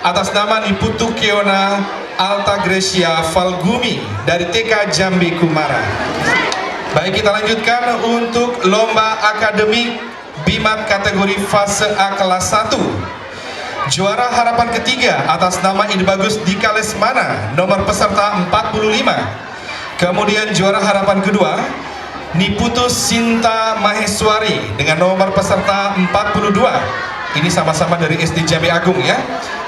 atas nama Niputu Keona Alta Gracia Falgumi dari TK Jambe Kumara. Baik, kita lanjutkan untuk lomba akademik BIMAT kategori fase A kelas 1. Juara harapan ketiga atas nama Ide Bagus Dika Lesmana, nomor peserta 45. Kemudian juara harapan kedua Niputu Sinta Maheswari dengan nomor peserta 42. Ini sama-sama dari SD Jambe Agung, ya.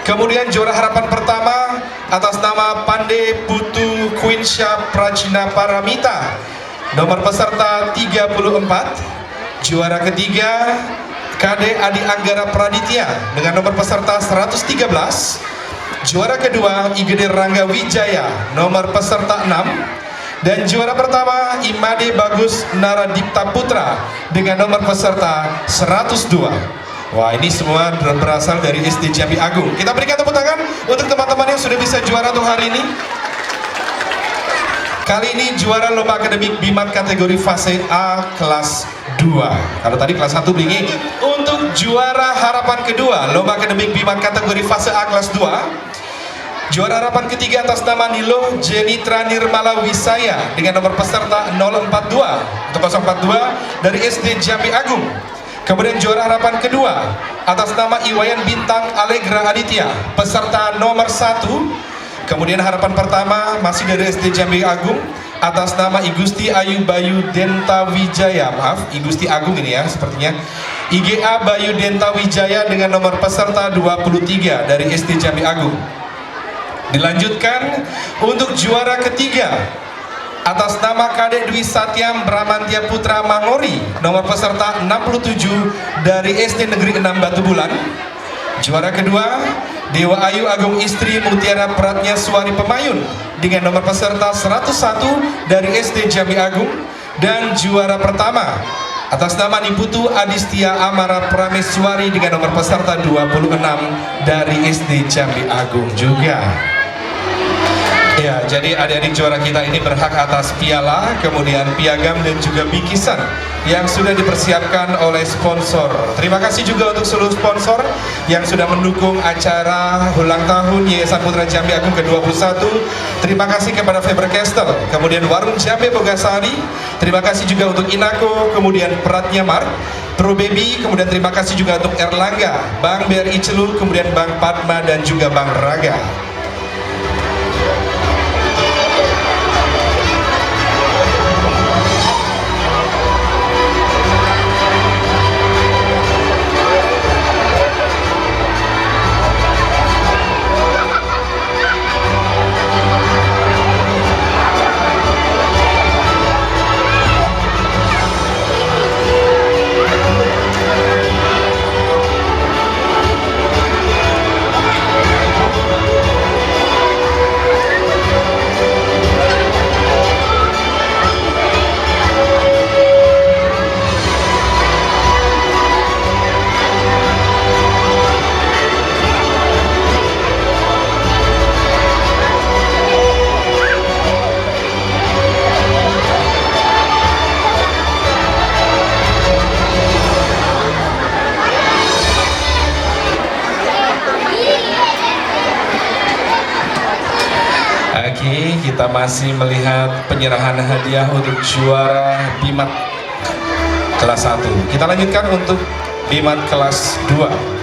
Kemudian juara harapan pertama atas nama Pande Putu Quinsha Prajna Paramita, nomor peserta 34. Juara ketiga Kade Adi Anggara Praditya dengan nomor peserta 113. Juara kedua Igede Rangga Wijaya, nomor peserta 6. Dan juara pertama Imade Bagus Naradipta Putra dengan nomor peserta 102. Wah, ini semua berasal dari SD Jambe Agung. Kita berikan tepuk tangan untuk teman-teman yang sudah bisa juara untuk hari ini. Kali ini juara lomba akademik BIMAT kategori fase A kelas 2. Kalau tadi kelas 1 blingi. Untuk juara harapan kedua lomba akademik BIMAT kategori fase A kelas 2, juara harapan ketiga atas nama Nilo Jenitra Nirmala Wisaya dengan nomor peserta 042 atau 042 dari SD Jambe Agung. Kemudian juara harapan kedua atas nama Iwayan Bintang Allegra Aditya, peserta nomor 1. Kemudian harapan pertama masih dari SD Jambe Agung atas nama Igusti Ayu Bayu Denta Wijaya, maaf, Igusti Agung ini ya sepertinya, IGA Bayu Denta Wijaya dengan nomor peserta 23 dari SD Jambe Agung. Dilanjutkan untuk juara ketiga atas nama Kade Dwi Satyam Bramantia Putra Mangori, nomor peserta 67 dari SD Negeri 6 Batu Bulan. Juara kedua Dewa Ayu Agung Istri Mutiara Pratnya Suari Pemayun dengan nomor peserta 101 dari SD Jambe Agung. Dan juara pertama atas nama Niputu Adistia Amara Prameswari dengan nomor peserta 26 dari SD Jambe Agung juga. Ya, jadi adik-adik juara kita ini berhak atas piala, kemudian piagam dan juga bingkisan yang sudah dipersiapkan oleh sponsor. Terima kasih juga untuk seluruh sponsor yang sudah mendukung acara ulang tahun Yayasan Putra Jambe Agung ke-21. Terima kasih kepada Faber Castell, kemudian Warung Jambe Bogasari. Terima kasih juga untuk Inako, kemudian Pratnya Mart, Pro Baby, kemudian terima kasih juga untuk Erlangga, Bank BRI Celuk, kemudian Bank Padma dan juga Bank Raga. Oke, kita masih melihat penyerahan hadiah untuk juara BIMAT kelas 1. Kita lanjutkan untuk BIMAT kelas 2.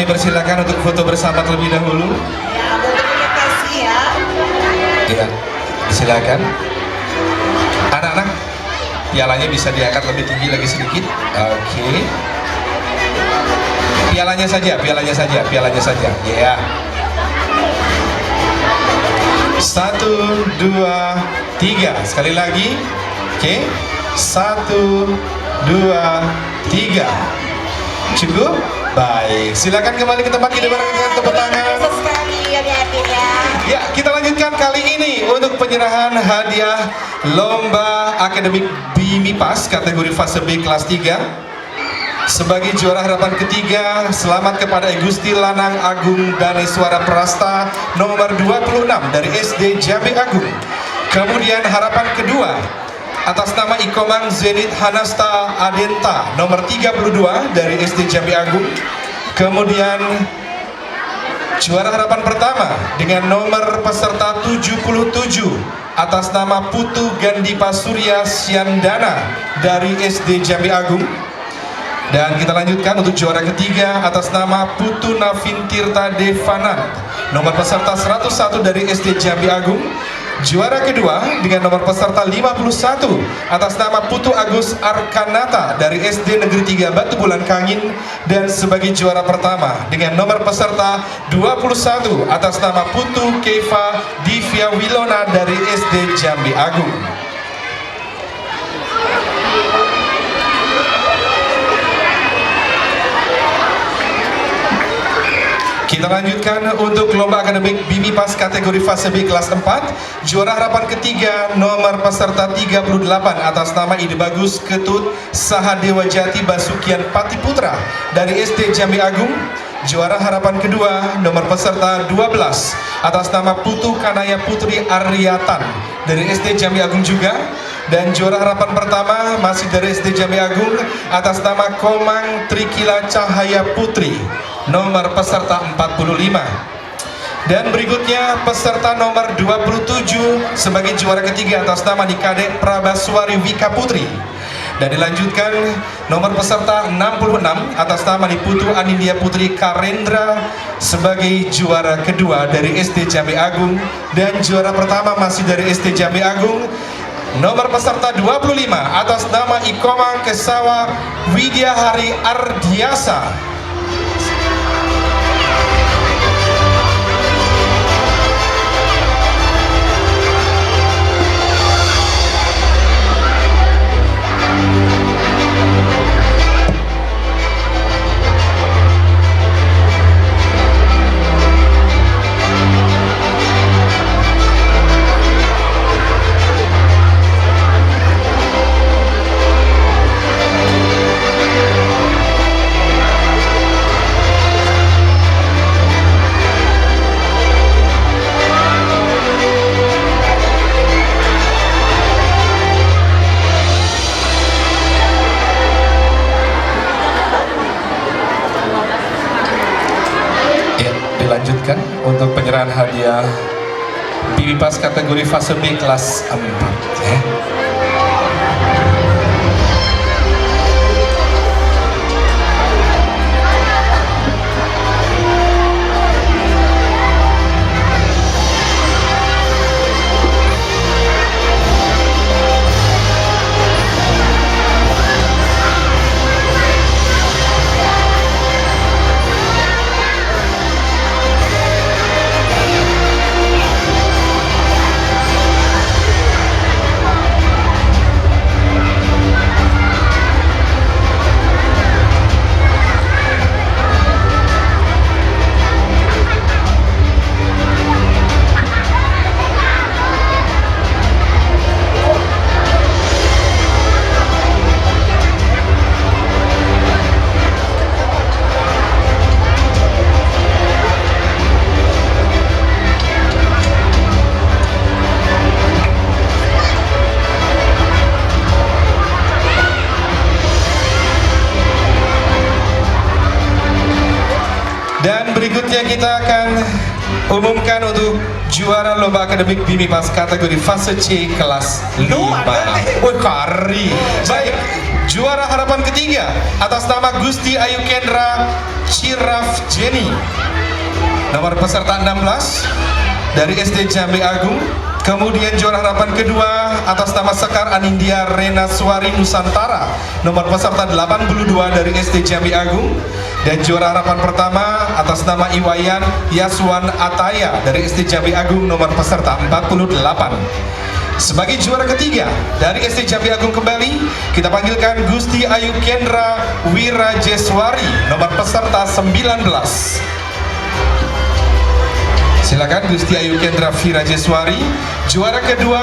Persilakan untuk foto bersama terlebih dahulu. Ya, terima kasih ya. Ya, silakan. Anak-anak, pialanya bisa diangkat lebih tinggi lagi sedikit. Oke. Pialanya saja. Ya. 1, 2, 3. Sekali lagi. Oke. 1, 2, 3. Cukup? Baik, silakan kembali ke tempat kita bareng dengan tepuk tangan. Sekali adik-adik ya. Ya, kita lanjutkan kali ini untuk penyerahan hadiah lomba akademik BIMIPAS kategori fase B kelas 3. Sebagai juara harapan ketiga, selamat kepada Gusti Lanang Agung Daneswara Prasta nomor 26 dari SD Jambi Agung. Kemudian harapan kedua atas nama Ikomang Zenit Hanasta Adenta nomor 32 dari SD Jambi Agung. Kemudian juara harapan pertama dengan nomor peserta 77 atas nama Putu Gandipa Surya Syandana dari SD Jambi Agung. Dan kita lanjutkan untuk juara ketiga atas nama Putu Navin Tirta Devanant nomor peserta 101 dari SD Jambi Agung. Juara kedua dengan nomor peserta 51 atas nama Putu Agus Arkanata dari SD Negeri 3 Batu Bulan Kangin. Dan sebagai juara pertama dengan nomor peserta 21 atas nama Putu Keva Divya Wilona dari SD Jambi Agung. Kita lanjutkan untuk lomba akademik BIMIPAS kategori fase B kelas 4. Juara harapan ketiga nomor peserta 38 atas nama Ide Bagus Ketut Sahadewa Jati Basukian Pati Putra dari SD Jambi Agung. Juara harapan kedua nomor peserta 12 atas nama Putu Kanaya Putri Aryatan dari SD Jambi Agung juga. Dan juara harapan pertama masih dari SD Jambi Agung atas nama Komang Trikila Cahaya Putri nomor peserta 45. Dan berikutnya peserta nomor 27 sebagai juara ketiga atas nama Nikade Prabaswari Wika Putri. Dan dilanjutkan nomor peserta 66 atas nama Putu Anindya Putri Karendra sebagai juara kedua dari SD Jambi Agung. Dan juara pertama masih dari SD Jambi Agung, nomor peserta 25 atas nama Ikomang Kesawa Widya Hari Ardiasa. untuk penyerahan hadiah BB Pass kategori fase B kelas 4 ya. Dan berikutnya kita akan umumkan untuk juara lomba akademik BIMI Pass kategori fase C kelas 5. Woi kari. Baik, juara harapan ketiga atas nama Gusti Ayu Kendra Ciraf Jenny. Nomor peserta 16 dari SD Jambe Agung. Kemudian juara harapan kedua atas nama Sekar Anindya Rena Suari Nusantara. Nomor peserta 82 dari SD Jambi Agung. Dan juara harapan pertama atas nama Iwayan Yaswan Ataya dari SD Jambi Agung. Nomor peserta 48. Sebagai juara ketiga dari SD Jambi Agung kembali, kita panggilkan Gusti Ayu Kendra Wirajeswari. Nomor peserta 19. Silakan Gusti Ayu Kendra Wirajeswari. Juara kedua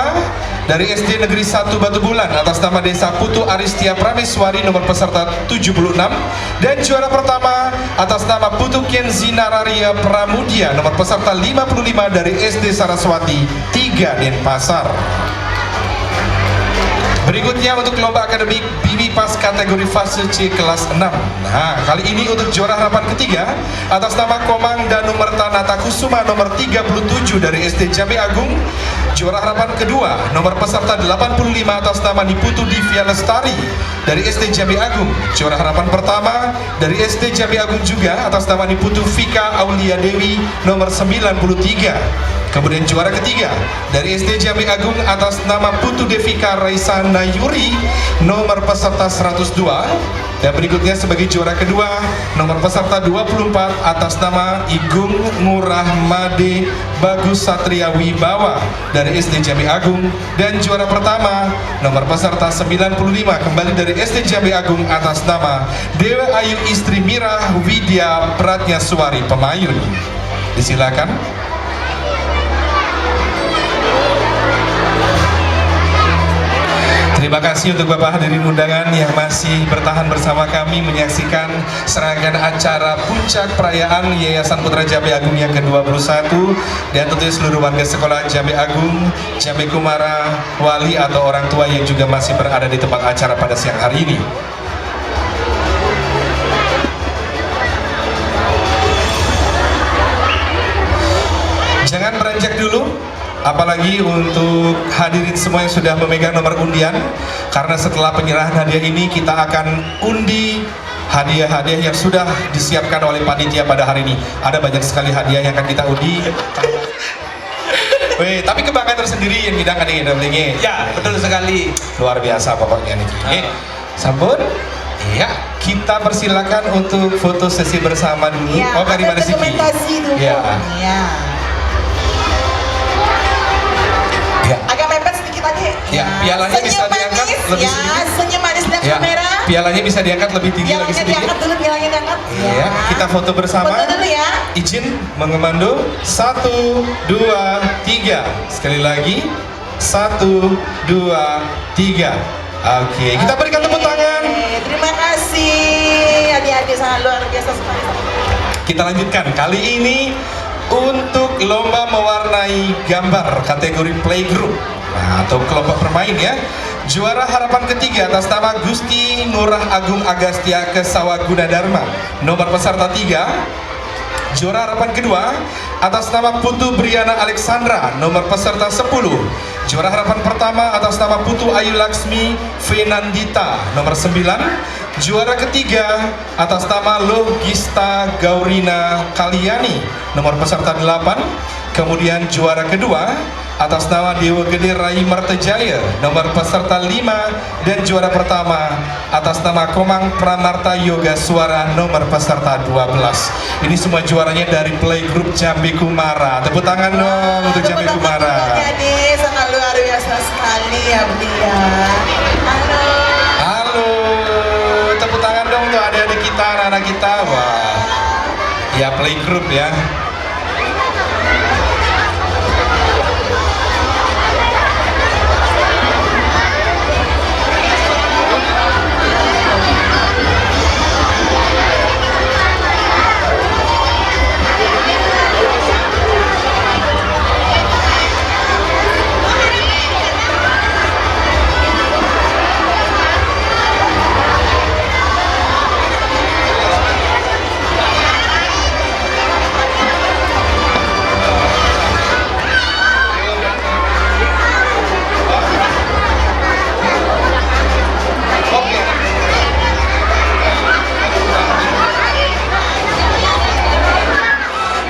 dari SD Negeri 1 Batu Bulan atas nama Desa Putu Aristia Prameswari. Nomor peserta 76. Dan juara pertama atas nama Putu Kenzi Nararia Pramudia. Nomor peserta 55 dari SD Saraswati 3 Denpasar. Berikutnya untuk lomba akademik BIMI Pass kategori fase C kelas 6. Nah, kali ini untuk juara harapan ketiga atas nama Komang Danu Mertanata Kusuma nomor 37 dari SD Jambe Agung. Juara harapan kedua nomor peserta 85 atas nama Niputu Divya Lestari dari SD Jambe Agung. Juara harapan pertama dari SD Jambe Agung juga atas nama Niputu Vika Aulia Dewi nomor 93. Kemudian juara ketiga dari SD Jambi Agung atas nama Putu Devika Raisa Nayuri nomor peserta 102. Dan berikutnya sebagai juara kedua nomor peserta 24 atas nama Igung Ngurah Made Bagus Satria Wibawa dari SD Jambi Agung. Dan juara pertama nomor peserta 95 kembali dari SD Jambi Agung atas nama Dewa Ayu Istri Mira Widya Pratnya Suwari Pemayun. Disilakan. Terima kasih untuk Bapak hadirin undangan yang masih bertahan bersama kami menyaksikan serangkaian acara puncak perayaan Yayasan Putra Jambe Agung yang ke-21 dan tentunya seluruh warga sekolah Jambe Agung, Jambe Kumara, wali atau orang tua yang juga masih berada di tempat acara pada siang hari ini. Jangan beranjak dulu, apalagi untuk hadirin semua yang sudah memegang nomor undian, karena setelah penyerahan hadiah ini kita akan undi hadiah-hadiah yang sudah disiapkan oleh panitia pada hari ini. Ada banyak sekali hadiah yang akan kita undi. Weh, tapi kebanggaan tersendiri yang kita akan ingin. Ya, betul sekali. Luar biasa pokoknya nih. Sambut. Iya, kita persilakan untuk foto sesi bersama dulu. Ya, oh, dari mana sih? Ya. Ya. Agak mepet sedikit aja. Ya, pialanya bisa diangkat lebih sedikit. Senyum manis lihat Ya, kamera. pialanya bisa diangkat lebih tinggi lagi sedikit. Diangkat dulu, pialanya diangkat. Ya, kita foto bersama. Foto dulu ya. Izin mengemando 1, 2, 3. Sekali lagi 1, 2, 3. Oke, kita berikan tepuk tangan. Terima kasih. Adik-adik sangat luar biasa sekali. Kita lanjutkan. Kali ini untuk lomba mewarnai gambar kategori playgroup atau kelompok bermain ya. Juara harapan ketiga atas nama Gusti Ngurah Agung Agastya Kesawa Gunadarma nomor peserta 3. Juara harapan kedua atas nama Putu Briana Alexandra nomor peserta 10. Juara harapan pertama atas nama Putu Ayu Laksmi Fenandita nomor 9. Juara ketiga atas nama Logista Gaurina Kaliani nomor peserta 8. Kemudian juara kedua atas nama Dewa Gede Rai Martajaya nomor peserta 5. Dan juara pertama atas nama Komang Pramarta Yoga Suara nomor peserta 12. Ini semua juaranya dari playgroup Jambi Kumara. Tepuk tangan dong untuk Jambi Kumara. Jadi sangat luar biasa sekali ya Bia. Halo. Halo, tepuk tangan dong untuk adik-adik kita, anak-anak kita. Wah, ya playgroup ya.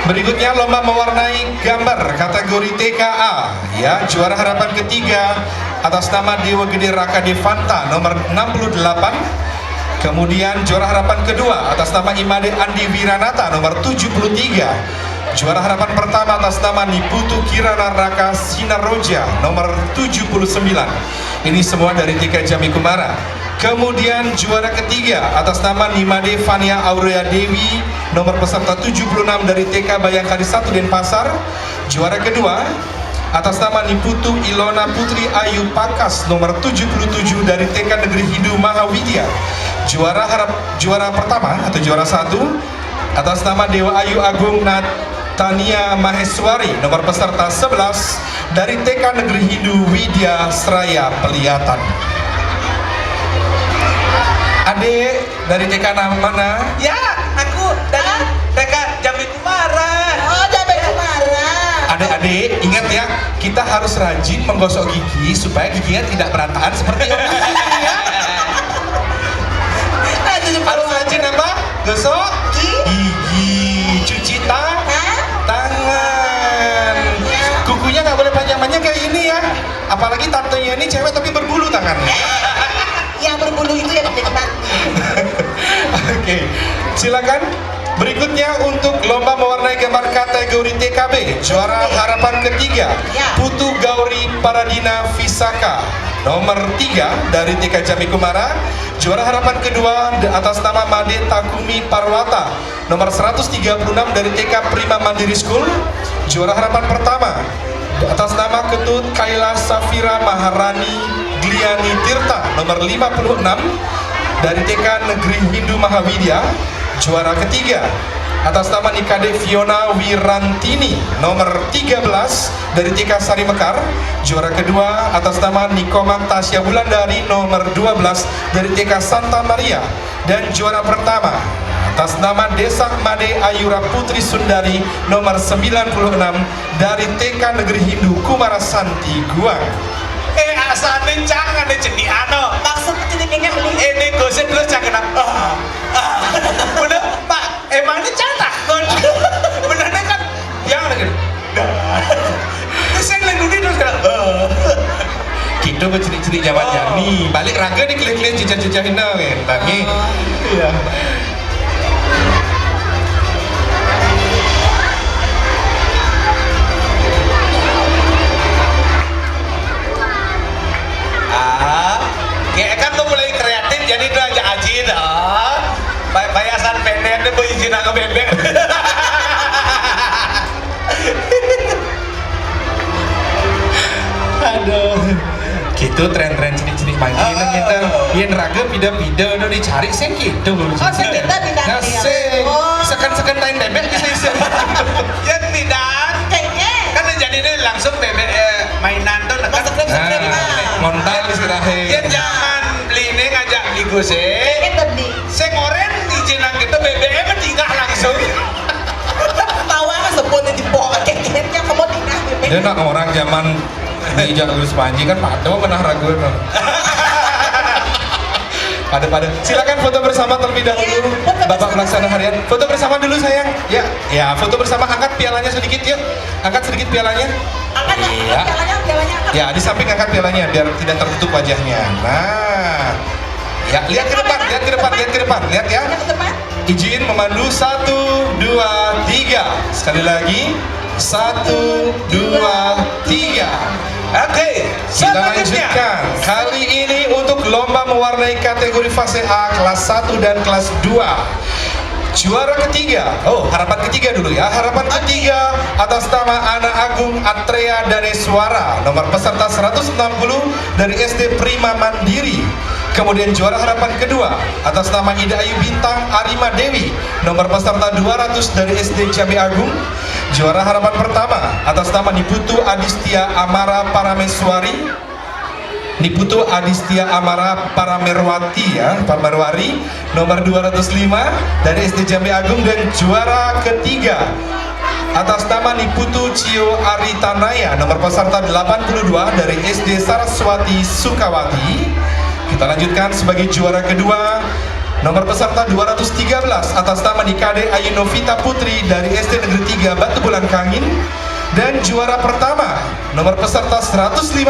Berikutnya lomba mewarnai gambar kategori TKA ya, juara harapan ketiga atas nama Dewa Gede Raka Devanta nomor 68. Kemudian juara harapan kedua atas nama Imade Andi Wiranata nomor 73. Juara harapan pertama atas nama Niputu Kirana Raka Sinaroja nomor 79. Ini semua dari TK Jambi Kumara. Kemudian juara ketiga atas nama Nimade Fania Aurea Dewi nomor peserta 76 dari TK Bayangkari 1 Denpasar. Juara kedua atas nama Niputu Ilona Putri Ayu Pakas nomor 77 dari TK Negeri Hindu Mahawidya. Juara pertama atau juara 1 atas nama Dewa Ayu Agung Natania Maheswari nomor peserta 11 dari TK Negeri Hindu Widya Seraya Peliatan. Adik dari TK mana? Ya, aku dari TK Jambi Kumara. Oh, Jambi Kumara. Adik-adik, ingat ya, kita harus rajin menggosok gigi supaya giginya tidak berantakan seperti ini ya. Harus rajin apa? Gosok gigi, cuci tangan. Kukunya nggak boleh panjang-panjang kayak ini ya. Apalagi tantenya ini cewek tapi berbulu tangannya. Yang berbulu itu yang nikmat. Oke, silakan. Berikutnya untuk lomba mewarnai gambar kategori TKB, juara harapan ketiga Putu Gauri Paradina Visaka nomor 3 dari TK Jambi Kumara. Juara harapan kedua atas nama Made Takumi Parwata nomor 136 dari TK Prima Mandiri School. Juara harapan pertama atas nama Ketut Kaila Safira Maharani Gliani Tirta nomor 56 dari TK Negeri Hindu Mahawidya. Juara ketiga atas nama Nikade Fiona Wirantini nomor 13 dari TK Sari Mekar. Juara kedua atas nama Nikomang Tasya Wulandari nomor 12 dari TK Santa Maria. Dan juara pertama atas nama Desa Made Ayura Putri Sundari nomor 96 dari TK Negeri Hindu Kumara Santi Guang. Asane jangan jadi ano. Maksudnya jadi kayak beli. Ini gosip terus jangan Bener Pak, emang ini cantik kan? Benernya kan yang lagi. Terus yang lagi terus kan. Kita berciri-ciri zaman Jami. Balik raga nih keliling-keliling cicah-cicahin dong kan. Iya. Kayak kan tuh mulai kreatif jadi udah aja aji dah. Bayasan pendek deh izin aku bebek. Aduh. Gitu tren-tren cilik-cilik main ini kita. Yang raga pida-pida udah dicari sih gitu. Oh, sepeda pindah. Ngasih. Sekan-sekan lain bebek bisa. Ya pindah. Kayaknya. Kan jadi ini langsung bebek mainan tuh. Ngontal istirahat. Ya jangan beli ini ngajak beli gue sih. Kita beli. Saya ngoren izin gitu BBM tinggal langsung. Tawa kan sebut di pok. Dia nak orang zaman di Jakarta Panji kan pada menah ragu no. Pada silakan foto bersama terlebih dahulu. Bapak pelaksana harian foto bersama dulu sayang ya foto bersama. Angkat pialanya sedikit yuk, angkat sedikit pialanya. Angkat iya pialanya angkat. Ya di samping angkat pialanya biar tidak tertutup wajahnya. Nah ya lihat ke depan lihat ya. Izin memandu 1, 2, 3 sekali lagi 1, 2, 3. Oke, Kita lanjutkan. Kali ini untuk lomba mewarnai kategori fase A kelas 1 dan kelas 2. Juara ketiga, harapan ketiga dulu ya. Harapan ketiga atas nama Ana Agung Atrea Daneswara, nomor peserta 160 dari SD Prima Mandiri. Kemudian juara harapan kedua atas nama Ida Ayu Bintang Arima Dewi, nomor peserta 200 dari SD Jambi Agung. Juara harapan pertama atas nama Niputu Adistia Amara Parameswari, Niputu Adistia Amara Paramerwati Paramerwari, nomor 205 dari SD Jambi Agung. Dan juara ketiga atas nama Niputu Cio Aritanaya, nomor peserta 82 dari SD Saraswati Sukawati. Kita lanjutkan sebagai juara kedua, nomor peserta 213 atas nama Nikade Ayu Novita Putri dari SD Negeri 3 Batu Bulan Kangin. Dan juara pertama, nomor peserta 157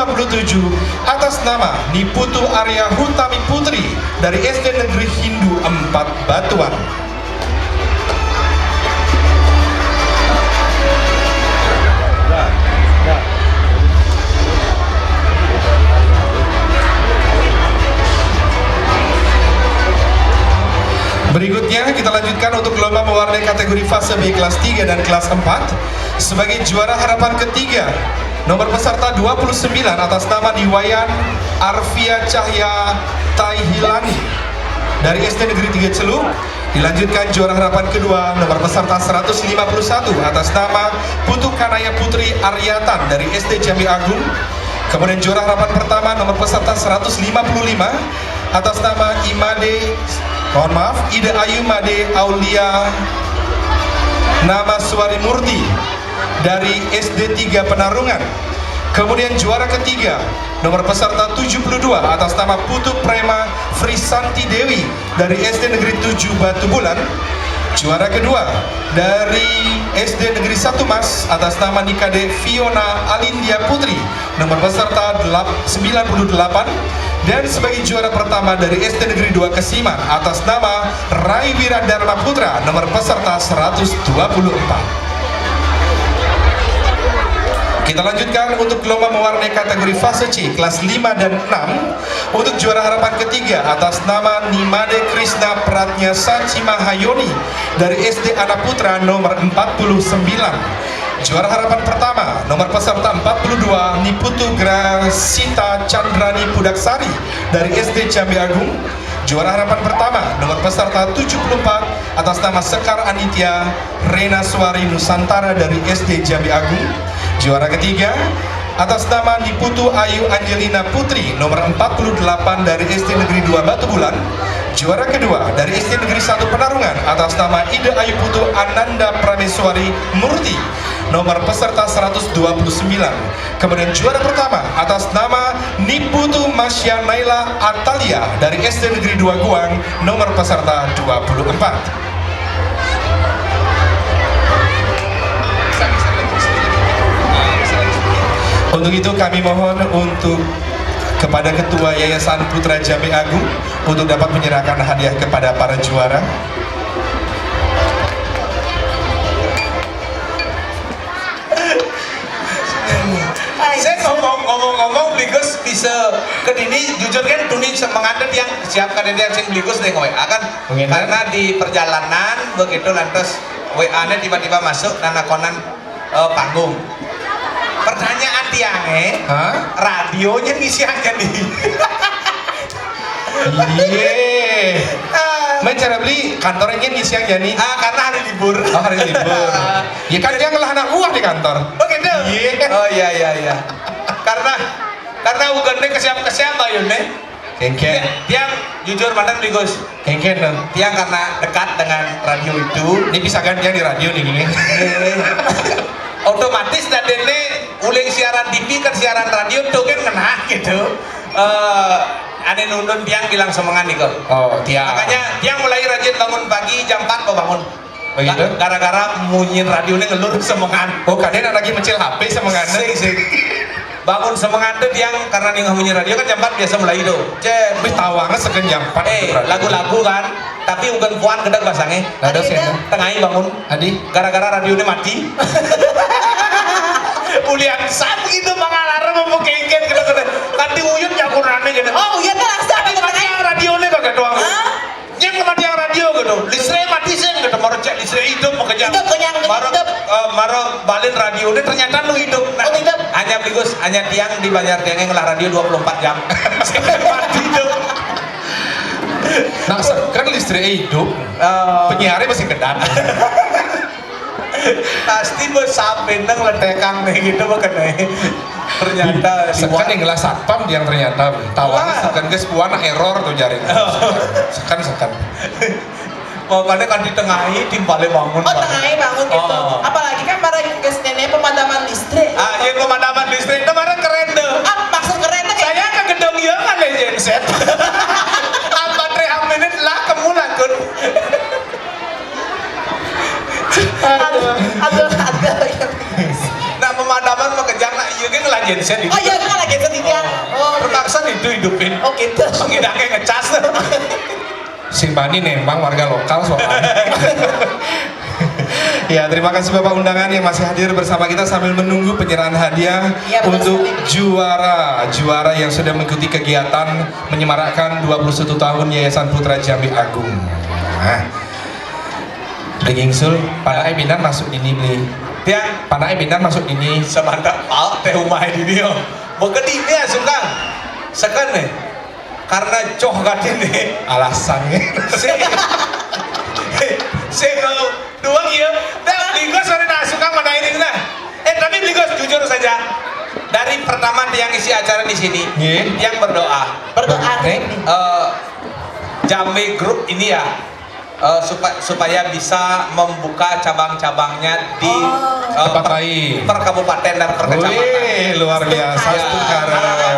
atas nama Niputu Arya Hutami Putri dari SD Negeri Hindu 4 Batuan. Berikutnya kita lanjutkan untuk lomba mewarnai kategori fase B kelas 3 dan kelas 4. Sebagai juara harapan ketiga, nomor peserta 29 atas nama Niwayan Arfia Cahya Taihilani dari SD Negeri 3 Celuk. Dilanjutkan juara harapan kedua, nomor peserta 151 atas nama Putu Kanaya Putri Aryatan dari SD Jambi Agung. Kemudian juara harapan pertama, nomor peserta 155 atas nama Ida Ayu Made Aulia nama Suwari Murti dari SD 3 Penarungan. Kemudian juara ketiga, nomor peserta 72 atas nama Putu Prema Frisanti Dewi dari SD Negeri 7 Batu Bulan. Juara kedua dari SD Negeri 1 Mas atas nama Nikade Fiona Alindia Putri, nomor peserta 98. Dan sebagai juara pertama dari SD Negeri 2 Kesiman atas nama Rai Wiradharma Putra, nomor peserta 124. Kita lanjutkan untuk lomba mewarnai kategori fase C kelas 5 dan 6. Untuk juara harapan ketiga atas nama Nimade Krishna Pratnya Saci Mahayoni dari SD Anak Putra nomor 49. Juara harapan pertama, nomor peserta 42 Niputu Grasita Chandrani Pudaksari dari SD Jambi Agung. Juara harapan pertama, nomor peserta 74 atas nama Sekar Anitya Rena Suari Nusantara dari SD Jambi Agung. Juara ketiga atas nama Niputu Ayu Angelina Putri nomor 48 dari SD Negeri 2 Batu Bulan. Juara kedua dari SD Negeri 1 Penarungan atas nama Ida Ayu Putu Ananda Prameswari Murti nomor peserta 129. Kemudian juara pertama atas nama Niputu Masya Naila Atalia dari SD Negeri 2 Guang nomor peserta 24. Untuk itu kami mohon untuk kepada Ketua Yayasan Putra Jambi Agung untuk dapat menyerahkan hadiah kepada para juara. Saya ngomong Bligus bisa kedini jujur kan tuning mengadat yang siapkan yang Bligus dengan WA kan karena di perjalanan begitu lantas WA-nya tiba-tiba masuk dan akonan panggung. Pertanyaan tiangnya, radionya ngisi aja nih. Iya. Main cara beli kantornya ngisi aja nih. Karena hari libur. Oh hari libur. Ya kan dia ngelah anak uang di kantor. Oh gitu. Iya. Oh iya. Karena bukannya kesiap bayun nih. Kengken. Tiang jujur mantan Bligus. Kengken dong. Tiang karena dekat dengan radio itu. Ini bisa gantian di radio nih gini. Otomatis dan ini uling siaran TV kan siaran radio tuh kan kena gitu. Ane nundun tiang bilang semangat nih kok. Oh, tiang. Makanya tiang mulai rajin bangun pagi jam 4 kok bangun. Begitu? Gara-gara munyin radionya ngelur semangat. Oh, kalian lagi mencil HP semangatnya. Sing. Bangun semangat tuh tiang karena nih munyin radio kan jam 4 biasa mulai itu. Cet, Wih, tawangan segen jam 4. lagu-lagu kan. Tapi bukan puan gedek basangnya. Ada sih. Tengahin bangun. Adi. Gara-gara radionya mati. Ulian saat gitu mengalarm mau kengket gitu nanti uyun jagunannya gitu. Oh iya kan Tapi mati yang radionya kagak doang. Yang mati yang radio gitu. Listrik mati sih gitu. Mau cek listrik hidup mau kerja. Hidup, kenyang, hidup. Maro balin radionya ternyata lu hidup. Nah, Oh, hidup. hanya bigus hanya tiang di Banjar Tiangnya ngelah radio 24 jam. Mati hidup. Nah, kan listrik hidup. Penyiarnya masih kedan. Pasti sampai neng letekang nih gitu makanya ternyata Sekan yang ngelas satpam yang ternyata tawangan sekan guys puana error tuh jaring. Sekan. Pokoknya kan ditengahi timpalnya bangun. Oh tengahnya bangun gitu. Apalagi kan para guys nenek pemadaman listrik. Iya pemadaman listrik kemarin keren tuh. Maksud keren tuh Saya ke gedung ya kan ya genset. Apa 3 menit lah kemulakun. aduh. Nah pemadaman mau kejang nak iya kan lah genset itu. Oh iya kan lagi sedih ya. Oh Terpaksa itu hidupin. Oh gitu. Pengidangnya ngecas. Simbani nembang warga lokal soalnya. Ya, terima kasih Bapak undangan yang masih hadir bersama kita sambil menunggu penyerahan hadiah Ya, untuk juara yang sudah mengikuti kegiatan menyemarakkan 21 tahun Yayasan Putra Jambi Agung. Nah, Degingsul, Panai Binar masuk ini beli. Tiang Panai Binar masuk ini. semangat teh rumah di dia. Bukan ini ya suka. Sekan nih. Karena coh katin nih. Alasannya. Kalau dua ya, dah Ligos ada nak suka mana ini nah. Tapi Ligos jujur saja, dari pertama yang isi acara di sini, yang berdoa, Jambi Group ini ya, supaya bisa membuka cabang-cabangnya di tempat lain, per kabupaten dan per kecamatan. Wih, luar biasa.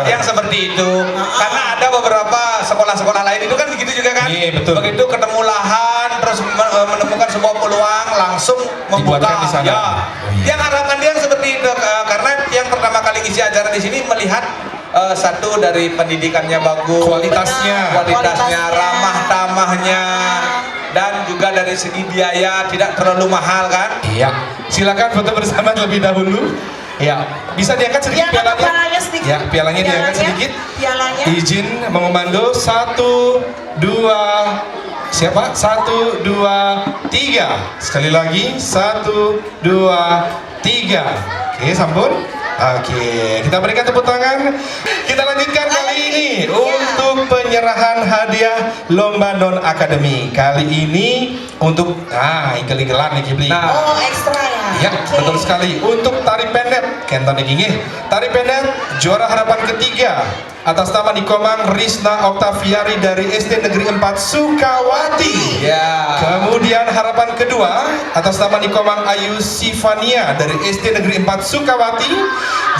Yang seperti itu, karena ada beberapa sekolah-sekolah lain itu kan begitu juga kan. Iya, betul. Begitu ketemu lahan, terus menemukan sebuah peluang, langsung membuka. Dibuatkan di sana. Ya, yang harapan dia seperti itu, karena yang pertama kali ngisi acara di sini melihat satu dari pendidikannya bagus, kualitasnya ramah tamahnya, dan juga dari segi biaya tidak terlalu mahal kan. Iya, silakan foto bersama terlebih dahulu. Ya, bisa diangkat sedikit pialanya. Ya, pialanya diangkat sedikit. Izin mengomando 1, 2, siapa? 1, 2, 3. Sekali lagi 1, 2, 3. Oke, sampun. Oke, kita berikan tepuk tangan. Kita lanjutkan kali ini untuk penyerahan hadiah lomba non akademi. Kali ini untuk igel-igelan nih Kibli. Oh ekstra ya. Ya, betul sekali. Untuk tari pendek, kenton iki tari pendek juara harapan ketiga atas nama Nikomang Risna Oktaviari dari SD Negeri 4 Sukawati. Ya. Kemudian harapan kedua atas nama Nikomang Ayu Sivania dari SD Negeri 4 Sukawati.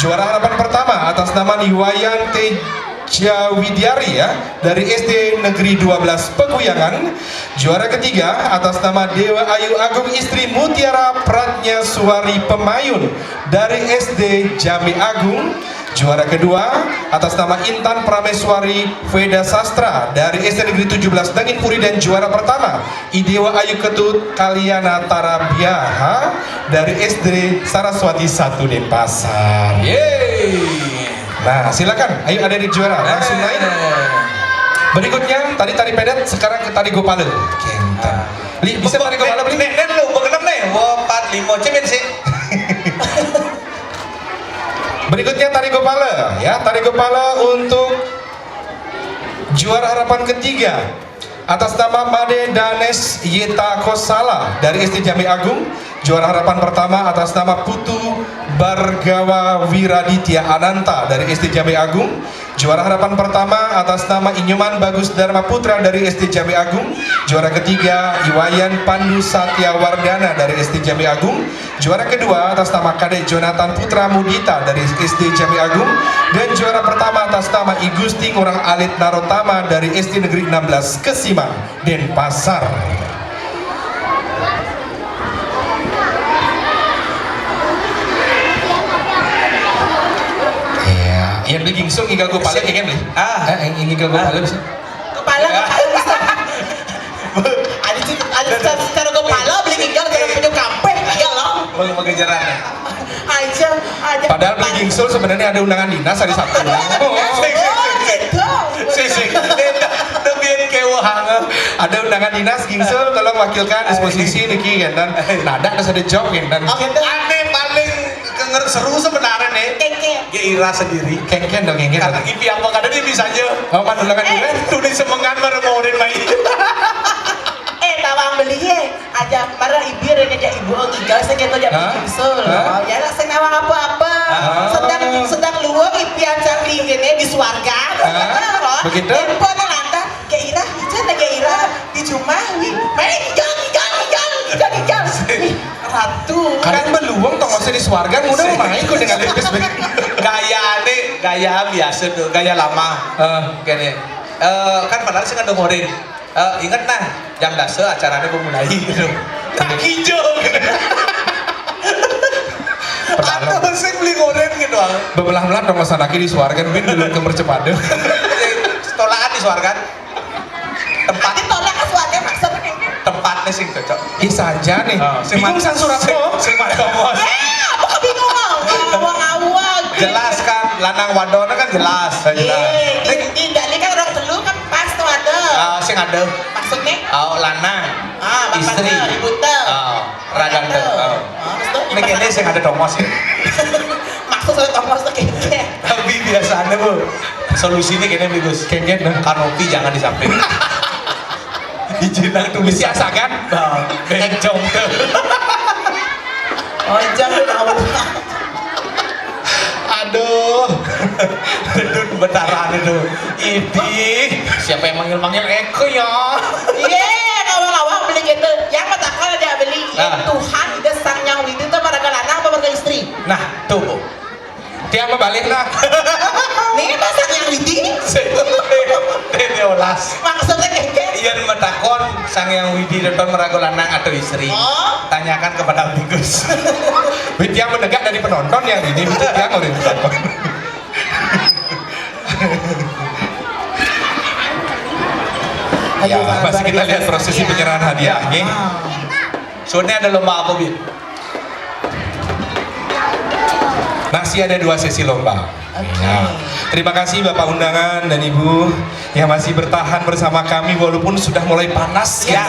Juara harapan pertama atas nama Niwayan Tejawidiari ya dari SD Negeri 12 Peguyangan. Juara ketiga atas nama Dewa Ayu Agung istri Mutiara Pratnya Suwari Pemayun dari SD Jambi Agung. Juara kedua atas nama Intan Prameswari Veda Sastra dari SD Negeri 17 Dangin Puri, dan juara pertama Idewa Ayu Ketut Kaliana Tarabiaha dari SD Saraswati 1 Denpasar. Yeay. Nah, silakan. Ayo ada di juara langsung naik. Berikutnya tadi tari pedet, sekarang ke tari gopale. Kentan. Bisa tari gopale beli? Nen lu, begenam nih. 4, 5 cemen sih. Berikutnya tari gopale ya, tari gopale untuk juara harapan ketiga atas nama Made Danes Yeta Kosala dari SD Jambi Agung. Juara harapan pertama atas nama Putu Bargawa Wiraditya Ananta dari SD Jambe Agung. Juara harapan pertama atas nama Inyoman Bagus Dharma Putra dari SD Jambe Agung. Juara ketiga Iwayan Pandu Satya Wardana dari SD Jambe Agung. Juara kedua atas nama Kadek Jonathan Putra Mudita dari SD Jambe Agung. Dan juara pertama atas nama Igusti Ngurang Alit Narotama dari SD Negeri 16 Kesimang, Denpasar. Yang beli gingsung hingga gue paling ingin beli. Yang ingin gue paling bisa. Kepala bisa. Ada secara kepala beli ginjal kalau punya kampek ya loh. Mau kejaran. Aja. Padahal beli gingsung sebenarnya ada undangan dinas hari Sabtu. Ada undangan dinas gingsung, tolong wakilkan disposisi niki dan nada ada job dan. Aneh paling seru sebenarnya nih. Ira sendiri. Kengken dong kengken. Karena kipi apa kadang dia bisa aja. Oh kan undangan dinas. Tulis semengan meremorin bayi. Tawang beli aja marah ibu aja ibu tinggal segitu aja gingsung. Ya lah saya nawang apa-apa. Sedang luang impian cari gini di swarga. Begitu. Handphone nanta Keira hijau Keira di Jumawi. Main hijau. Ratu. Kalian beluang tong di swarga udah main kok dengan lepes gaya biasa tuh, gaya lama. Gini. Kan padahal sih nggak dengerin. Ingat nah, jam dase acaranya memulai gitu. Tak hijau. Atau sih beli goreng gitu. Bebelah-belah dong masanaki di swargan bin dulu ke mercepade. Tolakan di swargan. Tempat tolak ke swarga maksudnya tempatnya sih cocok. Saja nih. Bingung sang suratku. Sing komos. Apa bingung? Awang-awang. Jelas kan, lanang wadona kan jelas. Ini kan orang telu kan pas tuh ada. Sing ada. Maksudnya? Lanang. Istri. Ibu tuh. Ragan tuh. Ini kayaknya sing ada domos ya. Maksudnya domos tuh kayaknya. Tapi biasanya bu, solusinya kayaknya bagus. Kayaknya kanopi jangan di samping. Dijinang tulis biasa kan? Bencong tuh. Oh jangan tahu. Aduh, dedut bentaran itu. Ini siapa yang manggil-manggil Eko ya? Iya, awang-awang beli gitu. Yang matakal dia beli Tuhan itu sang yang itu tuh para lanang apa para istri. Nah, tuh. Dia mau balik lah. Nih masa yang ini? Teolas. Maksudnya kayak Iya metakon sang yang widi depan meragu lanang atau istri. Tanyakan kepada Bigus. Yang menegak dari penonton yang ini yang oleh penonton. Ya, masih kita lihat prosesi penyerahan hadiahnya. Soalnya ada lomba apa, Bin? Masih ada 2 sesi lomba. Ya. Terima kasih Bapak undangan dan Ibu yang masih bertahan bersama kami walaupun sudah mulai panas. Ya,